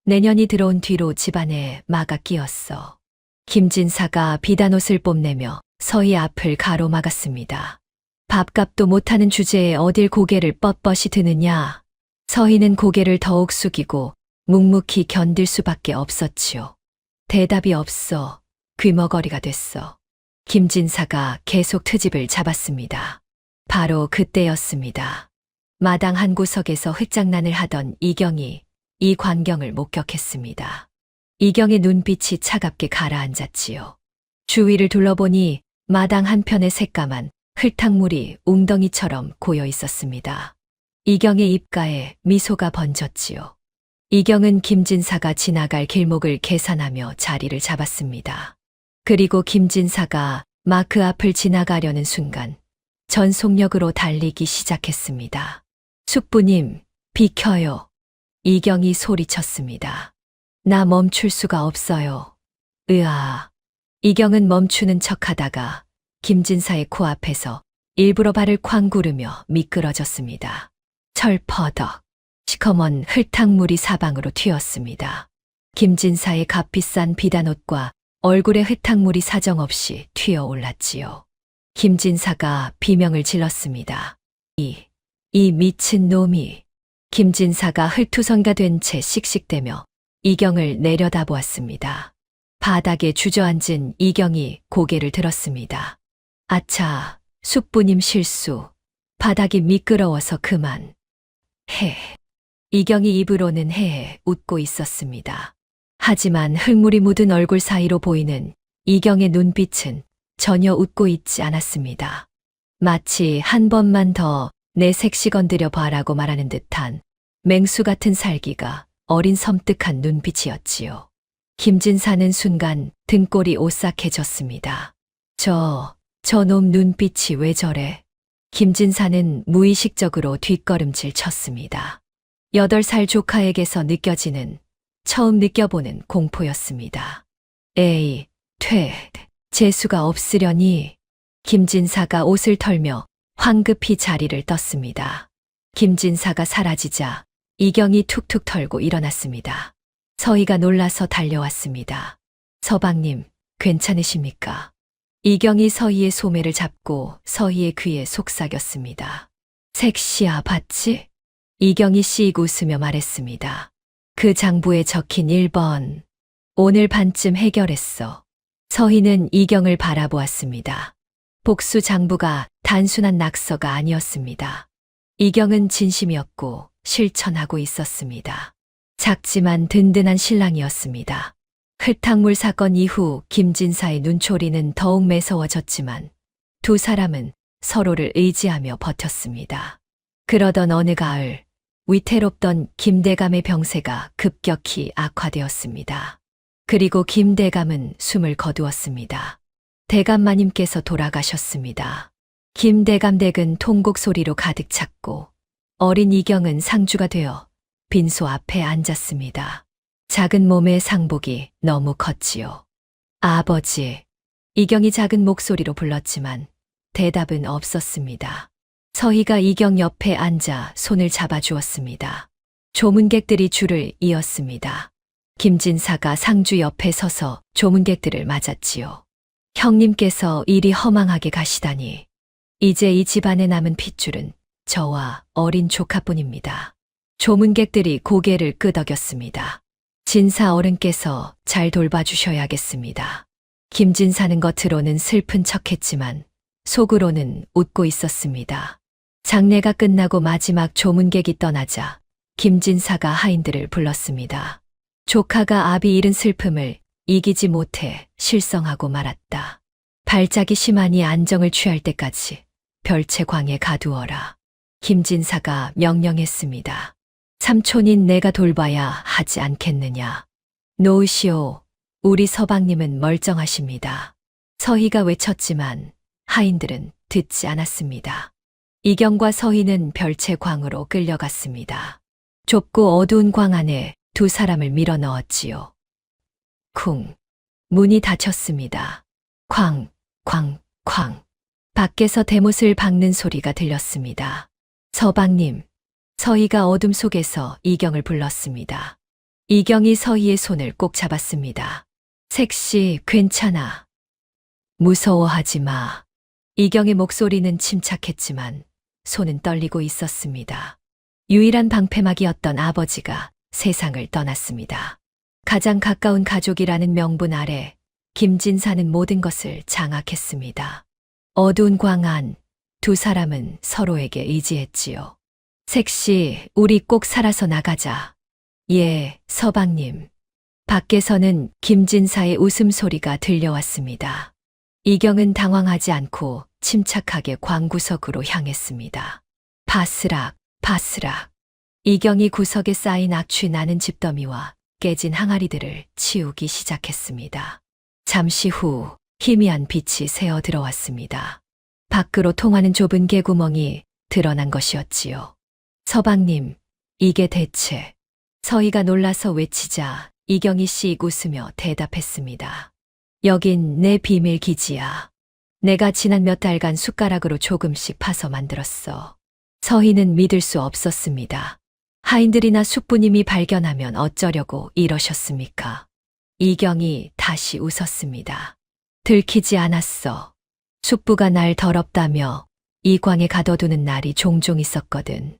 내년이 들어온 뒤로 집안에 마가 끼었어. 김진사가 비단옷을 뽐내며 서희 앞을 가로막았습니다. 밥값도 못하는 주제에 어딜 고개를 뻣뻣이 드느냐. 서희는 고개를 더욱 숙이고 묵묵히 견딜 수밖에 없었지요. 대답이 없어 귀머거리가 됐어. 김진사가 계속 트집을 잡았습니다. 바로 그때였습니다. 마당 한 구석에서 흙장난을 하던 이경이 이 광경을 목격했습니다. 이경의 눈빛이 차갑게 가라앉았지요. 주위를 둘러보니 마당 한편에 새까만 흙탕물이 웅덩이처럼 고여 있었습니다. 이경의 입가에 미소가 번졌지요. 이경은 김진사가 지나갈 길목을 계산하며 자리를 잡았습니다. 그리고 김진사가 막 그 앞을 지나가려는 순간 전속력으로 달리기 시작했습니다. 숙부님, 비켜요. 이경이 소리쳤습니다. 나 멈출 수가 없어요. 으아. 이경은 멈추는 척하다가 김진사의 코앞에서 일부러 발을 쾅 구르며 미끄러졌습니다. 철퍼덕. 시커먼 흙탕물이 사방으로 튀었습니다. 김진사의 값비싼 비단옷과 얼굴에 흙탕물이 사정없이 튀어올랐지요. 김진사가 비명을 질렀습니다. 이 미친 놈이. 김진사가 흙투성이가 된 채 씩씩대며 이경을 내려다보았습니다. 바닥에 주저앉은 이경이 고개를 들었습니다. 아차, 숙부님 실수. 바닥이 미끄러워서 그만. 이경이 입으로는 헤헤 웃고 있었습니다. 하지만 흙물이 묻은 얼굴 사이로 보이는 이경의 눈빛은 전혀 웃고 있지 않았습니다. 마치 한 번만 더 내 색시 건드려 봐라고 말하는 듯한 맹수 같은 살기가 어린 섬뜩한 눈빛이었지요. 김진사는 순간 등골이 오싹해졌습니다. 저놈 눈빛이 왜 저래? 김진사는 무의식적으로 뒷걸음질 쳤습니다. 8살 조카에게서 느껴지는, 처음 느껴보는 공포였습니다. 에이, 재수가 없으려니. 김진사가 옷을 털며 황급히 자리를 떴습니다. 김진사가 사라지자 이경이 툭툭 털고 일어났습니다. 서희가 놀라서 달려왔습니다. 서방님, 괜찮으십니까? 이경이 서희의 소매를 잡고 서희의 귀에 속삭였습니다. 색시야, 봤지? 이경이 씩 웃으며 말했습니다. 그 장부에 적힌 1번. 오늘 반쯤 해결했어. 서희는 이경을 바라보았습니다. 복수 장부가 단순한 낙서가 아니었습니다. 이경은 진심이었고 실천하고 있었습니다. 작지만 든든한 신랑이었습니다. 흙탕물 사건 이후 김진사의 눈초리는 더욱 매서워졌지만 두 사람은 서로를 의지하며 버텼습니다. 그러던 어느 가을, 위태롭던 김대감의 병세가 급격히 악화되었습니다. 그리고 김대감은 숨을 거두었습니다. 대감마님께서 돌아가셨습니다. 김대감 댁은 통곡 소리로 가득 찼고 어린 이경은 상주가 되어 빈소 앞에 앉았습니다. 작은 몸의 상복이 너무 컸지요. 아버지, 이경이 작은 목소리로 불렀지만 대답은 없었습니다. 서희가 이경 옆에 앉아 손을 잡아주었습니다. 조문객들이 줄을 이었습니다. 김진사가 상주 옆에 서서 조문객들을 맞았지요. 형님께서 이리 허망하게 가시다니. 이제 이 집안에 남은 핏줄은 저와 어린 조카뿐입니다. 조문객들이 고개를 끄덕였습니다. 진사 어른께서 잘 돌봐주셔야겠습니다. 김진사는 겉으로는 슬픈 척했지만 속으로는 웃고 있었습니다. 장례가 끝나고 마지막 조문객이 떠나자 김진사가 하인들을 불렀습니다. 조카가 아비 잃은 슬픔을 이기지 못해 실성하고 말았다. 발작이 심하니 안정을 취할 때까지 별채광에 가두어라. 김진사가 명령했습니다. 삼촌인 내가 돌봐야 하지 않겠느냐. 놓으시오. 우리 서방님은 멀쩡하십니다. 서희가 외쳤지만 하인들은 듣지 않았습니다. 이경과 서희는 별채광으로 끌려갔습니다. 좁고 어두운 광 안에 두 사람을 밀어 넣었지요. 쿵. 문이 닫혔습니다. 쾅, 쾅, 쾅. 밖에서 대못을 박는 소리가 들렸습니다. 서방님, 서희가 어둠 속에서 이경을 불렀습니다. 이경이 서희의 손을 꼭 잡았습니다. 색시, 괜찮아. 무서워하지 마. 이경의 목소리는 침착했지만 손은 떨리고 있었습니다. 유일한 방패막이었던 아버지가 세상을 떠났습니다. 가장 가까운 가족이라는 명분 아래 김진사는 모든 것을 장악했습니다. 어두운 광 안 두 사람은 서로에게 의지했지요. 색시, 우리 꼭 살아서 나가자. 예, 서방님. 밖에서는 김진사의 웃음소리가 들려왔습니다. 이경은 당황하지 않고 침착하게 광구석으로 향했습니다. 바스락, 바스락. 이경이 구석에 쌓인 악취 나는 집더미와 깨진 항아리들을 치우기 시작했습니다. 잠시 후 희미한 빛이 새어 들어왔습니다. 밖으로 통하는 좁은 개구멍이 드러난 것이었지요. 서방님, 이게 대체. 서희가 놀라서 외치자 이경이 씩 웃으며 대답했습니다. 여긴 내 비밀 기지야. 내가 지난 몇 달간 숟가락으로 조금씩 파서 만들었어. 서희는 믿을 수 없었습니다. 하인들이나 숙부님이 발견하면 어쩌려고 이러셨습니까? 이경이 다시 웃었습니다. 들키지 않았어. 숙부가 날 더럽다며 이 광에 가둬두는 날이 종종 있었거든.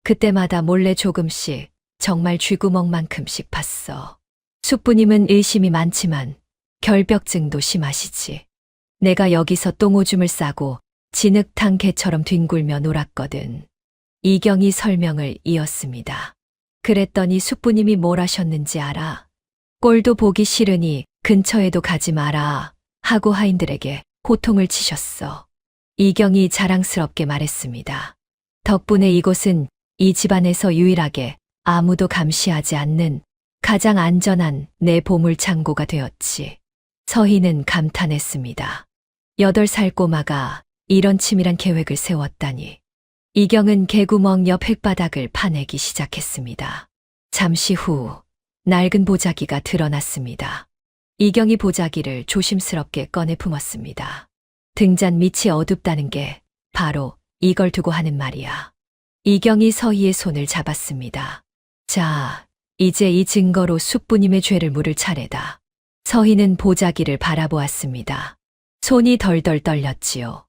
그때마다 몰래 조금씩 정말 쥐구멍만큼씩 봤어. 숙부님은 의심이 많지만 결벽증도 심하시지. 내가 여기서 똥오줌을 싸고 진흙탕 개처럼 뒹굴며 놀았거든. 이경이 설명을 이었습니다. 그랬더니 숙부님이 뭘 하셨는지 알아? 꼴도 보기 싫으니 근처에도 가지 마라 하고 하인들에게 호통을 치셨어. 이경이 자랑스럽게 말했습니다. 덕분에 이곳은 이 집안에서 유일하게 아무도 감시하지 않는 가장 안전한 내 보물 창고가 되었지. 서희는 감탄했습니다. 8살 꼬마가 이런 치밀한 계획을 세웠다니. 이경은 개구멍 옆 흙바닥을 파내기 시작했습니다. 잠시 후 낡은 보자기가 드러났습니다. 이경이 보자기를 조심스럽게 꺼내 품었습니다. 등잔 밑이 어둡다는 게 바로 이걸 두고 하는 말이야. 이경이 서희의 손을 잡았습니다. 자, 이제 이 증거로 숙부님의 죄를 물을 차례다. 서희는 보자기를 바라보았습니다. 손이 덜덜 떨렸지요.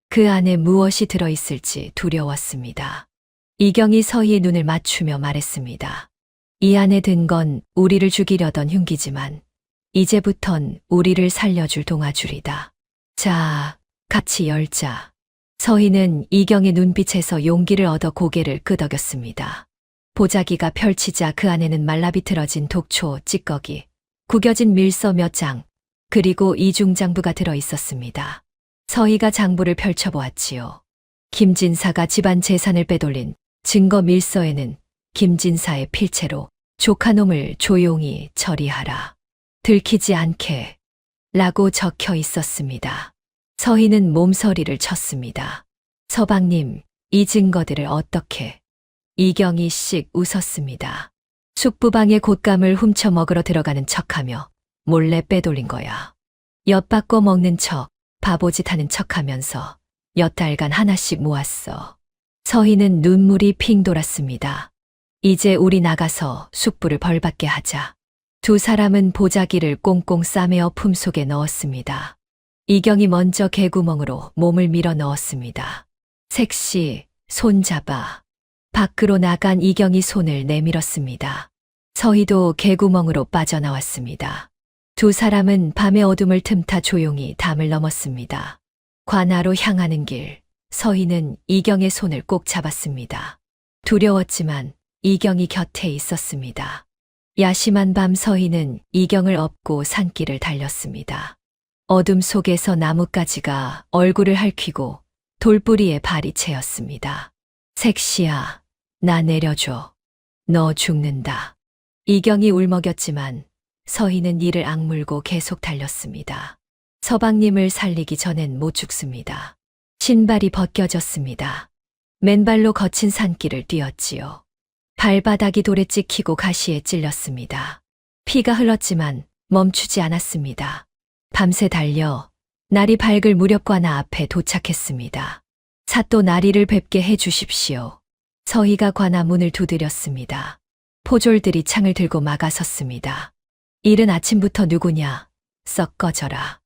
그 안에 무엇이 들어있을지 두려웠습니다. 이경이 서희의 눈을 맞추며 말했습니다. 이 안에 든 건 우리를 죽이려던 흉기지만 이제부턴 우리를 살려줄 동아줄이다. 자, 같이 열자. 서희는 이경의 눈빛에서 용기를 얻어 고개를 끄덕였습니다. 보자기가 펼치자 그 안에는 말라비틀어진 독초, 찌꺼기, 구겨진 밀서 몇 장, 그리고 이중장부가 들어 있었습니다. 서희가 장부를 펼쳐보았지요. 김진사가 집안 재산을 빼돌린 증거 밀서에는 김진사의 필체로 조카놈을 조용히 처리하라. 들키지 않게 라고 적혀 있었습니다. 서희는 몸서리를 쳤습니다. 서방님, 이 증거들을 어떻게? 이경이 씩 웃었습니다. 숙부방의 곶감을 훔쳐 먹으러 들어가는 척하며 몰래 빼돌린 거야. 엿바꿔 먹는 척, 바보짓 하는 척하면서 몇 달간 하나씩 모았어. 서희는 눈물이 핑 돌았습니다. 이제 우리 나가서 숙부를 벌받게 하자. 두 사람은 보자기를 꽁꽁 싸매어 품속에 넣었습니다. 이경이 먼저 개구멍으로 몸을 밀어 넣었습니다. 색시, 손 잡아. 밖으로 나간 이경이 손을 내밀었습니다. 서희도 개구멍으로 빠져나왔습니다. 두 사람은 밤의 어둠을 틈타 조용히 담을 넘었습니다. 관아로 향하는 길, 서희는 이경의 손을 꼭 잡았습니다. 두려웠지만 이경이 곁에 있었습니다. 야심한 밤 서희는 이경을 업고 산길을 달렸습니다. 어둠 속에서 나뭇가지가 얼굴을 핥히고 돌뿌리에 발이 채였습니다. 색시야, 나 내려줘. 너 죽는다. 이경이 울먹였지만 서희는 이를 악물고 계속 달렸습니다. 서방님을 살리기 전엔 못 죽습니다. 신발이 벗겨졌습니다. 맨발로 거친 산길을 뛰었지요. 발바닥이 돌에 찍히고 가시에 찔렸습니다. 피가 흘렀지만 멈추지 않았습니다. 밤새 달려 날이 밝을 무렵 관아 앞에 도착했습니다. 사또 나리를 뵙게 해 주십시오. 서희가 관아 문을 두드렸습니다. 포졸들이 창을 들고 막아섰습니다. 이른 아침부터 누구냐? 썩 꺼져라.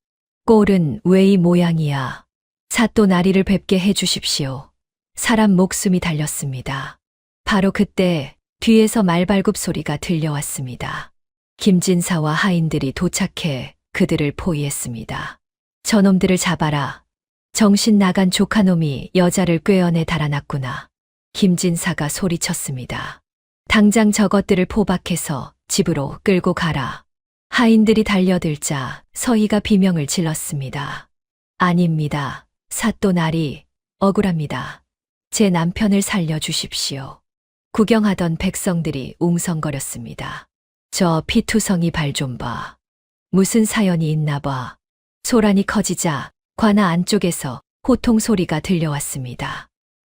꼴은 왜 이 모양이야? 사또 나리를 뵙게 해 주십시오. 사람 목숨이 달렸습니다. 바로 그때 뒤에서 말발굽 소리가 들려왔습니다. 김진사와 하인들이 도착해 그들을 포위했습니다. 저놈들을 잡아라. 정신 나간 조카놈이 여자를 꾀어내 달아났구나. 김진사가 소리쳤습니다. 당장 저것들을 포박해서 집으로 끌고 가라. 하인들이 달려들자 서희가 비명을 질렀습니다. 아닙니다. 사또 나리, 억울합니다. 제 남편을 살려주십시오. 구경하던 백성들이 웅성거렸습니다. 저 피투성이 발 좀 봐. 무슨 사연이 있나 봐. 소란이 커지자 관아 안쪽에서 호통 소리가 들려왔습니다.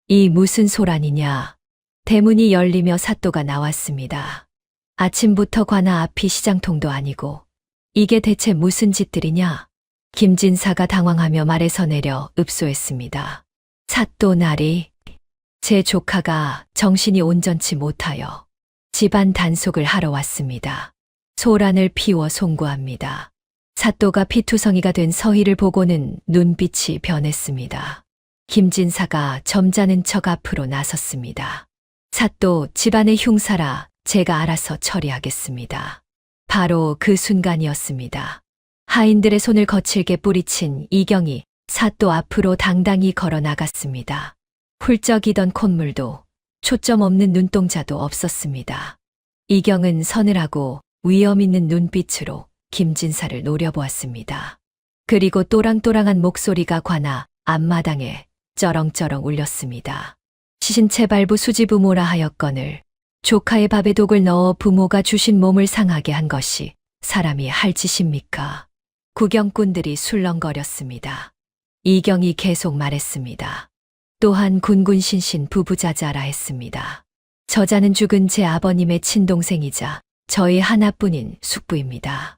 이 무슨 소란이냐? 대문이 열리며 사또가 나왔습니다. 아침부터 관아 앞이 시장통도 아니고 이게 대체 무슨 짓들이냐? 김진사가 당황하며 말에서 내려 읍소했습니다. 사또 나리, 제 조카가 정신이 온전치 못하여 집안 단속을 하러 왔습니다. 소란을 피워 송구합니다. 사또가 피투성이가 된 서희를 보고는 눈빛이 변했습니다. 김진사가 점잖은 척 앞으로 나섰습니다. 사또, 집안의 흉사라 제가 알아서 처리하겠습니다. 바로 그 순간이었습니다. 하인들의 손을 거칠게 뿌리친 이경이 사또 앞으로 당당히 걸어 나갔습니다. 훌쩍이던 콧물도 초점 없는 눈동자도 없었습니다. 이경은 서늘하고 위험 있는 눈빛으로 김진사를 노려보았습니다. 그리고 또랑또랑한 목소리가 관아 앞마당에 쩌렁쩌렁 울렸습니다. 시신체발부 수지부모라 하였거늘 조카의 밥에 독을 넣어 부모가 주신 몸을 상하게 한 것이 사람이 할 짓입니까? 구경꾼들이 술렁거렸습니다. 이경이 계속 말했습니다. 또한 군군신신 부부자자라 했습니다. 저자는 죽은 제 아버님의 친동생이자 저희 하나뿐인 숙부입니다.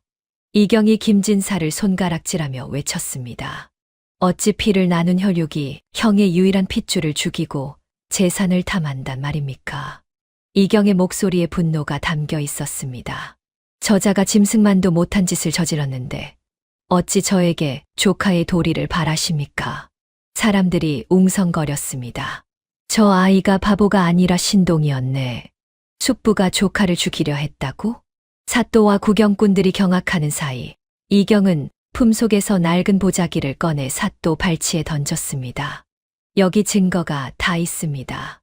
이경이 김진사를 손가락질하며 외쳤습니다. 어찌 피를 나눈 혈육이 형의 유일한 핏줄을 죽이고 재산을 탐한단 말입니까? 이경의 목소리에 분노가 담겨 있었습니다. 저자가 짐승만도 못한 짓을 저질렀는데 어찌 저에게 조카의 도리를 바라십니까? 사람들이 웅성거렸습니다. 저 아이가 바보가 아니라 신동이었네. 숙부가 조카를 죽이려 했다고? 사또와 구경꾼들이 경악하는 사이 이경은 품속에서 낡은 보자기를 꺼내 사또 발치에 던졌습니다. 여기 증거가 다 있습니다.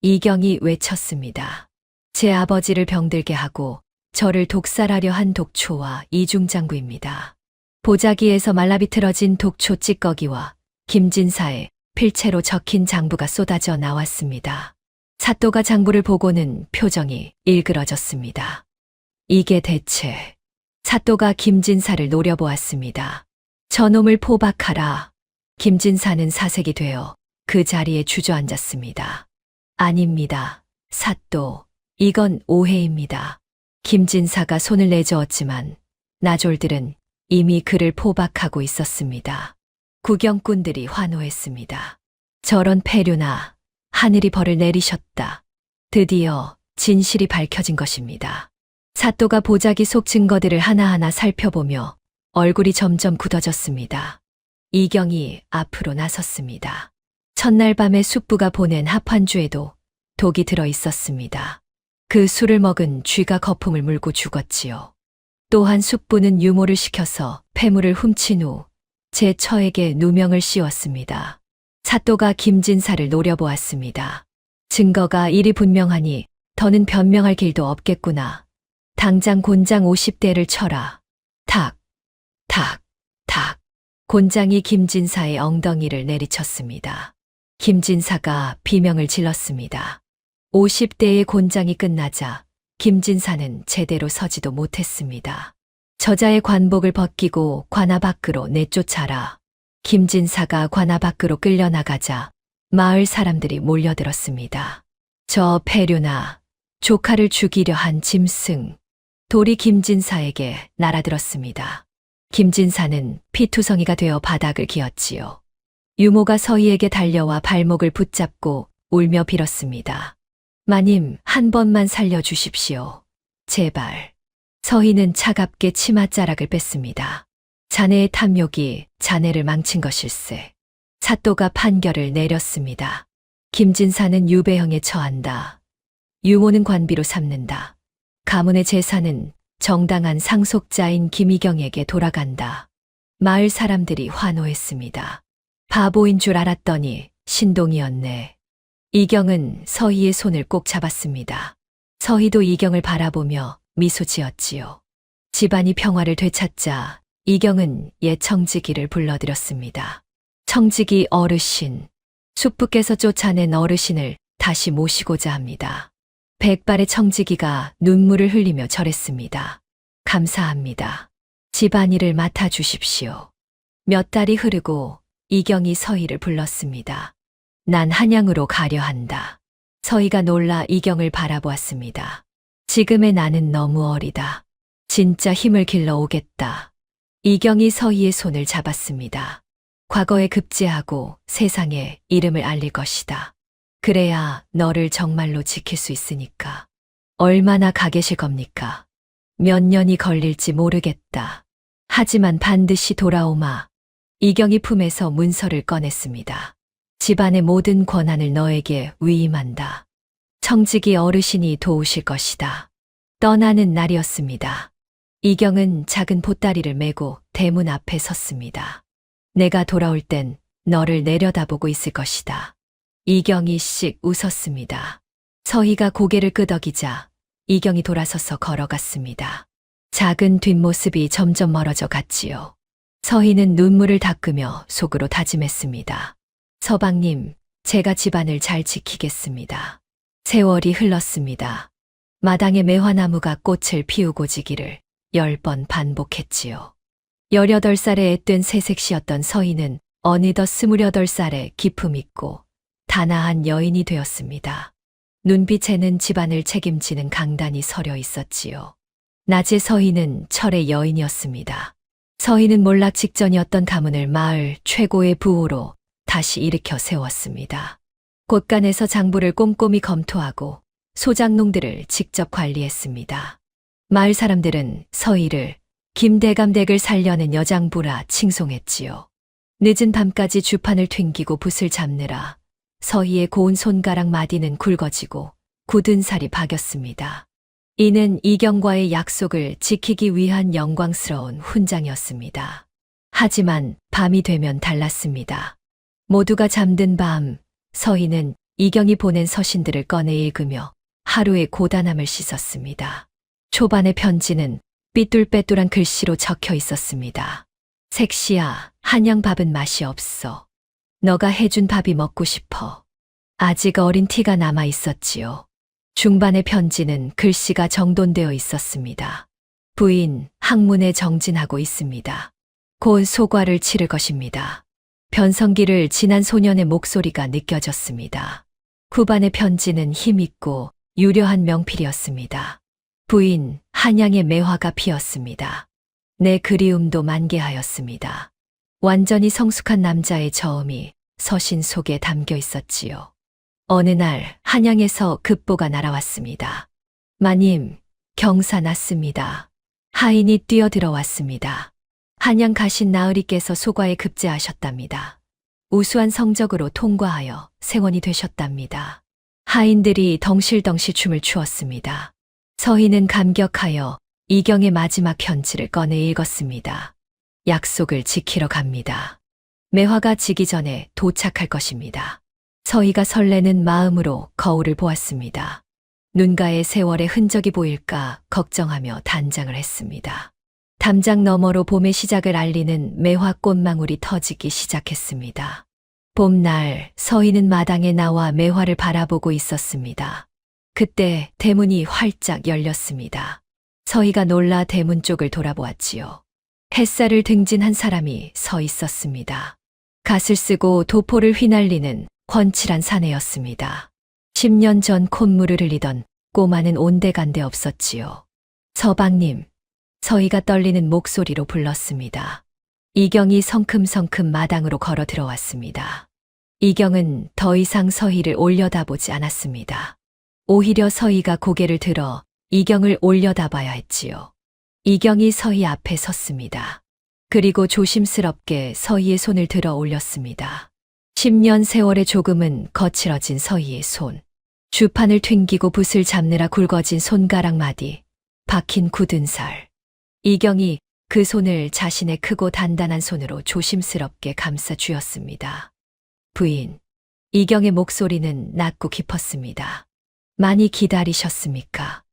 이경이 외쳤습니다. 제 아버지를 병들게 하고 저를 독살하려 한 독초와 이중장구입니다. 보자기에서 말라비틀어진 독초 찌꺼기와 김진사의 필체로 적힌 장부가 쏟아져 나왔습니다. 사또가 장부를 보고는 표정이 일그러졌습니다. 이게 대체... 사또가 김진사를 노려보았습니다. 저놈을 포박하라. 김진사는 사색이 되어 그 자리에 주저앉았습니다. 아닙니다. 사또, 이건 오해입니다. 김진사가 손을 내저었지만 나졸들은 이미 그를 포박하고 있었습니다. 구경꾼들이 환호했습니다. 저런 패류나 하늘이 벌을 내리셨다. 드디어 진실이 밝혀진 것입니다. 사또가 보자기 속 증거들을 하나하나 살펴보며 얼굴이 점점 굳어졌습니다. 이경이 앞으로 나섰습니다. 첫날 밤에 숙부가 보낸 합환주에도 독이 들어 있었습니다. 그 술을 먹은 쥐가 거품을 물고 죽었지요. 또한 숙부는 유모를 시켜서 폐물을 훔친 후 제 처에게 누명을 씌웠습니다. 사또가 김진사를 노려보았습니다. 증거가 이리 분명하니 더는 변명할 길도 없겠구나. 당장 곤장 50대를 쳐라. 탁, 탁, 탁. 곤장이 김진사의 엉덩이를 내리쳤습니다. 김진사가 비명을 질렀습니다. 50대의 곤장이 끝나자 김진사는 제대로 서지도 못했습니다. 저자의 관복을 벗기고 관아 밖으로 내쫓아라. 김진사가 관아 밖으로 끌려나가자 마을 사람들이 몰려들었습니다. 저 패류나 조카를 죽이려 한 짐승. 돌이 김진사에게 날아들었습니다. 김진사는 피투성이가 되어 바닥을 기었지요. 유모가 서희에게 달려와 발목을 붙잡고 울며 빌었습니다. 마님, 한 번만 살려주십시오. 제발. 서희는 차갑게 치맛자락을 뺐습니다. 자네의 탐욕이 자네를 망친 것일세. 사또가 판결을 내렸습니다. 김진사는 유배형에 처한다. 유모는 관비로 삼는다. 가문의 재산은 정당한 상속자인 김희경에게 돌아간다. 마을 사람들이 환호했습니다. 바보인 줄 알았더니 신동이었네. 이경은 서희의 손을 꼭 잡았습니다. 서희도 이경을 바라보며 미소 지었지요. 집안이 평화를 되찾자 이경은 옛 청지기를 불러들였습니다. 청지기 어르신, 숙부께서 쫓아낸 어르신을 다시 모시고자 합니다. 백발의 청지기가 눈물을 흘리며 절했습니다. 감사합니다. 집안일을 맡아주십시오. 몇 달이 흐르고 이경이 서희를 불렀습니다. 난 한양으로 가려 한다. 서희가 놀라 이경을 바라보았습니다. 지금의 나는 너무 어리다. 진짜 힘을 길러 오겠다. 이경이 서희의 손을 잡았습니다. 과거에 급제하고 세상에 이름을 알릴 것이다. 그래야 너를 정말로 지킬 수 있으니까. 얼마나 가 계실 겁니까? 몇 년이 걸릴지 모르겠다. 하지만 반드시 돌아오마. 이경이 품에서 문서를 꺼냈습니다. 집안의 모든 권한을 너에게 위임한다. 청지기 어르신이 도우실 것이다. 떠나는 날이었습니다. 이경은 작은 보따리를 메고 대문 앞에 섰습니다. 내가 돌아올 땐 너를 내려다보고 있을 것이다. 이경이 씩 웃었습니다. 서희가 고개를 끄덕이자 이경이 돌아서서 걸어갔습니다. 작은 뒷모습이 점점 멀어져 갔지요. 서희는 눈물을 닦으며 속으로 다짐했습니다. 서방님, 제가 집안을 잘 지키겠습니다. 세월이 흘렀습니다. 마당에 매화나무가 꽃을 피우고 지기를 10번 반복했지요. 18살의 앳된 새색시였던 서희는 어느덧 28살의 기품 있고 단아한 여인이 되었습니다. 눈빛에는 집안을 책임지는 강단이 서려 있었지요. 낮에 서희는 철의 여인이었습니다. 서희는 몰락 직전이었던 가문을 마을 최고의 부호로 다시 일으켜 세웠습니다. 곳간에서 장부를 꼼꼼히 검토하고 소장농들을 직접 관리했습니다. 마을 사람들은 서희를 김대감댁을 살려낸 여장부라 칭송했지요. 늦은 밤까지 주판을 튕기고 붓을 잡느라 서희의 고운 손가락 마디는 굵어지고 굳은 살이 박였습니다. 이는 이경과의 약속을 지키기 위한 영광스러운 훈장이었습니다. 하지만 밤이 되면 달랐습니다. 모두가 잠든 밤, 서희는 이경이 보낸 서신들을 꺼내 읽으며 하루의 고단함을 씻었습니다. 초반의 편지는 삐뚤빼뚤한 글씨로 적혀 있었습니다. 색시야, 한양 밥은 맛이 없어. 너가 해준 밥이 먹고 싶어. 아직 어린 티가 남아 있었지요. 중반의 편지는 글씨가 정돈되어 있었습니다. 부인, 학문에 정진하고 있습니다. 곧 소과를 치를 것입니다. 변성기를 지난 소년의 목소리가 느껴졌습니다. 후반의 편지는 힘있고 유려한 명필이었습니다. 부인, 한양의 매화가 피었습니다. 내 그리움도 만개하였습니다. 완전히 성숙한 남자의 저음이 서신 속에 담겨 있었지요. 어느 날 한양에서 급보가 날아왔습니다. 마님, 경사 났습니다. 하인이 뛰어들어왔습니다. 한양 가신 나으리께서 소과에 급제하셨답니다. 우수한 성적으로 통과하여 생원이 되셨답니다. 하인들이 덩실덩실 춤을 추었습니다. 서희는 감격하여 이경의 마지막 편지를 꺼내 읽었습니다. 약속을 지키러 갑니다. 매화가 지기 전에 도착할 것입니다. 서희가 설레는 마음으로 거울을 보았습니다. 눈가에 세월의 흔적이 보일까 걱정하며 단장을 했습니다. 담장 너머로 봄의 시작을 알리는 매화 꽃망울이 터지기 시작했습니다. 봄날 서희는 마당에 나와 매화를 바라보고 있었습니다. 그때 대문이 활짝 열렸습니다. 서희가 놀라 대문 쪽을 돌아보았지요. 햇살을 등진한 사람이 서 있었습니다. 갓을 쓰고 도포를 휘날리는 훤칠한 사내였습니다. 10년 전 콧물을 흘리던 꼬마는 온데간데 없었지요. 서방님, 서희가 떨리는 목소리로 불렀습니다. 이경이 성큼성큼 마당으로 걸어 들어왔습니다. 이경은 더 이상 서희를 올려다보지 않았습니다. 오히려 서희가 고개를 들어 이경을 올려다봐야 했지요. 이경이 서희 앞에 섰습니다. 그리고 조심스럽게 서희의 손을 들어 올렸습니다. 10년 세월의 조금은 거칠어진 서희의 손. 주판을 튕기고 붓을 잡느라 굵어진 손가락 마디, 박힌 굳은 살. 이경이 그 손을 자신의 크고 단단한 손으로 조심스럽게 감싸 쥐었습니다. 부인, 이경의 목소리는 낮고 깊었습니다. 많이 기다리셨습니까?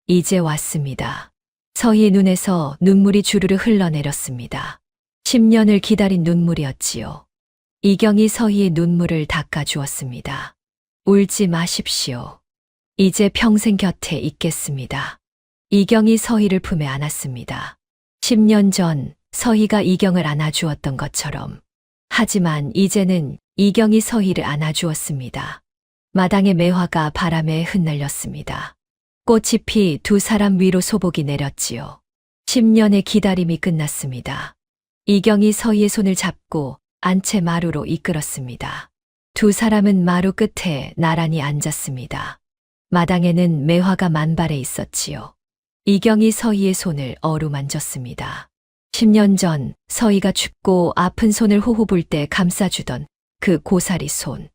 이제 왔습니다. 서희의 눈에서 눈물이 주르르 흘러내렸습니다. 10년을 기다린 눈물이었지요. 이경이 서희의 눈물을 닦아주었습니다. 울지 마십시오. 이제 평생 곁에 있겠습니다. 이경이 서희를 품에 안았습니다. 10년 전 서희가 이경을 안아주었던 것처럼. 하지만 이제는 이경이 서희를 안아주었습니다. 마당의 매화가 바람에 흩날렸습니다. 꽃이 피 두 사람 위로 소복이 내렸지요. 10년의 기다림이 끝났습니다. 이경이 서희의 손을 잡고 안채 마루로 이끌었습니다. 두 사람은 마루 끝에 나란히 앉았습니다. 마당에는 매화가 만발해 있었지요. 이경이 서희의 손을 어루만졌습니다. 10년 전 서희가 춥고 아픈 손을 호호 불 때 감싸주던 그 고사리 손.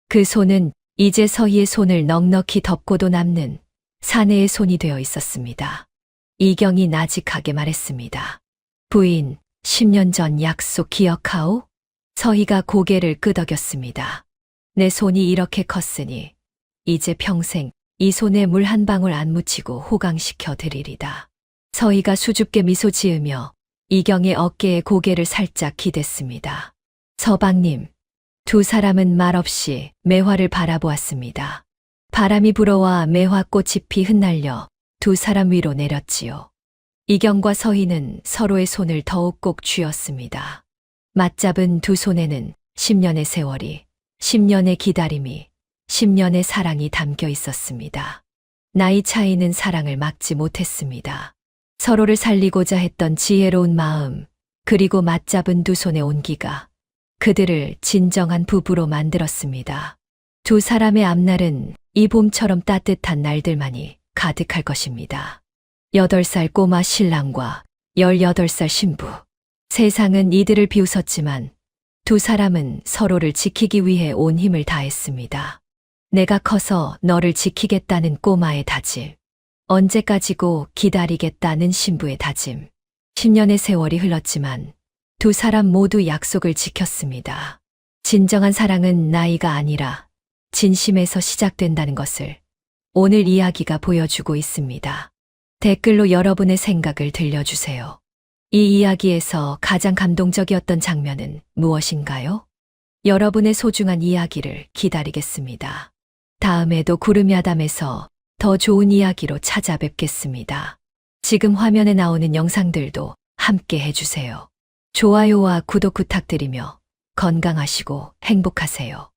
그 손은 이제 서희의 손을 넉넉히 덮고도 남는 사내의 손이 되어 있었습니다. 이경이 나직하게 말했습니다. 부인, 10년 전 약속 기억하오? 서희가 고개를 끄덕였습니다. 내 손이 이렇게 컸으니 이제 평생 이 손에 물 한 방울 안 묻히고 호강시켜 드리리다. 서희가 수줍게 미소 지으며 이경의 어깨에 고개를 살짝 기댔습니다. 서방님, 두 사람은 말없이 매화를 바라보았습니다. 바람이 불어와 매화꽃이 피 흩날려 두 사람 위로 내렸지요. 이경과 서희는 서로의 손을 더욱 꼭 쥐었습니다. 맞잡은 두 손에는 10년의 세월이, 10년의 기다림이, 10년의 사랑이 담겨 있었습니다. 나이 차이는 사랑을 막지 못했습니다. 서로를 살리고자 했던 지혜로운 마음, 그리고 맞잡은 두 손의 온기가 그들을 진정한 부부로 만들었습니다. 두 사람의 앞날은 이 봄처럼 따뜻한 날들만이 가득할 것입니다. 8살 꼬마 신랑과 18살 신부. 세상은 이들을 비웃었지만 두 사람은 서로를 지키기 위해 온 힘을 다했습니다. 내가 커서 너를 지키겠다는 꼬마의 다짐. 언제까지고 기다리겠다는 신부의 다짐. 10년의 세월이 흘렀지만 두 사람 모두 약속을 지켰습니다. 진정한 사랑은 나이가 아니라 진심에서 시작된다는 것을 오늘 이야기가 보여주고 있습니다. 댓글로 여러분의 생각을 들려주세요. 이 이야기에서 가장 감동적이었던 장면은 무엇인가요? 여러분의 소중한 이야기를 기다리겠습니다. 다음에도 구름야담에서 더 좋은 이야기로 찾아뵙겠습니다. 지금 화면에 나오는 영상들도 함께 해주세요. 좋아요와 구독 부탁드리며 건강하시고 행복하세요.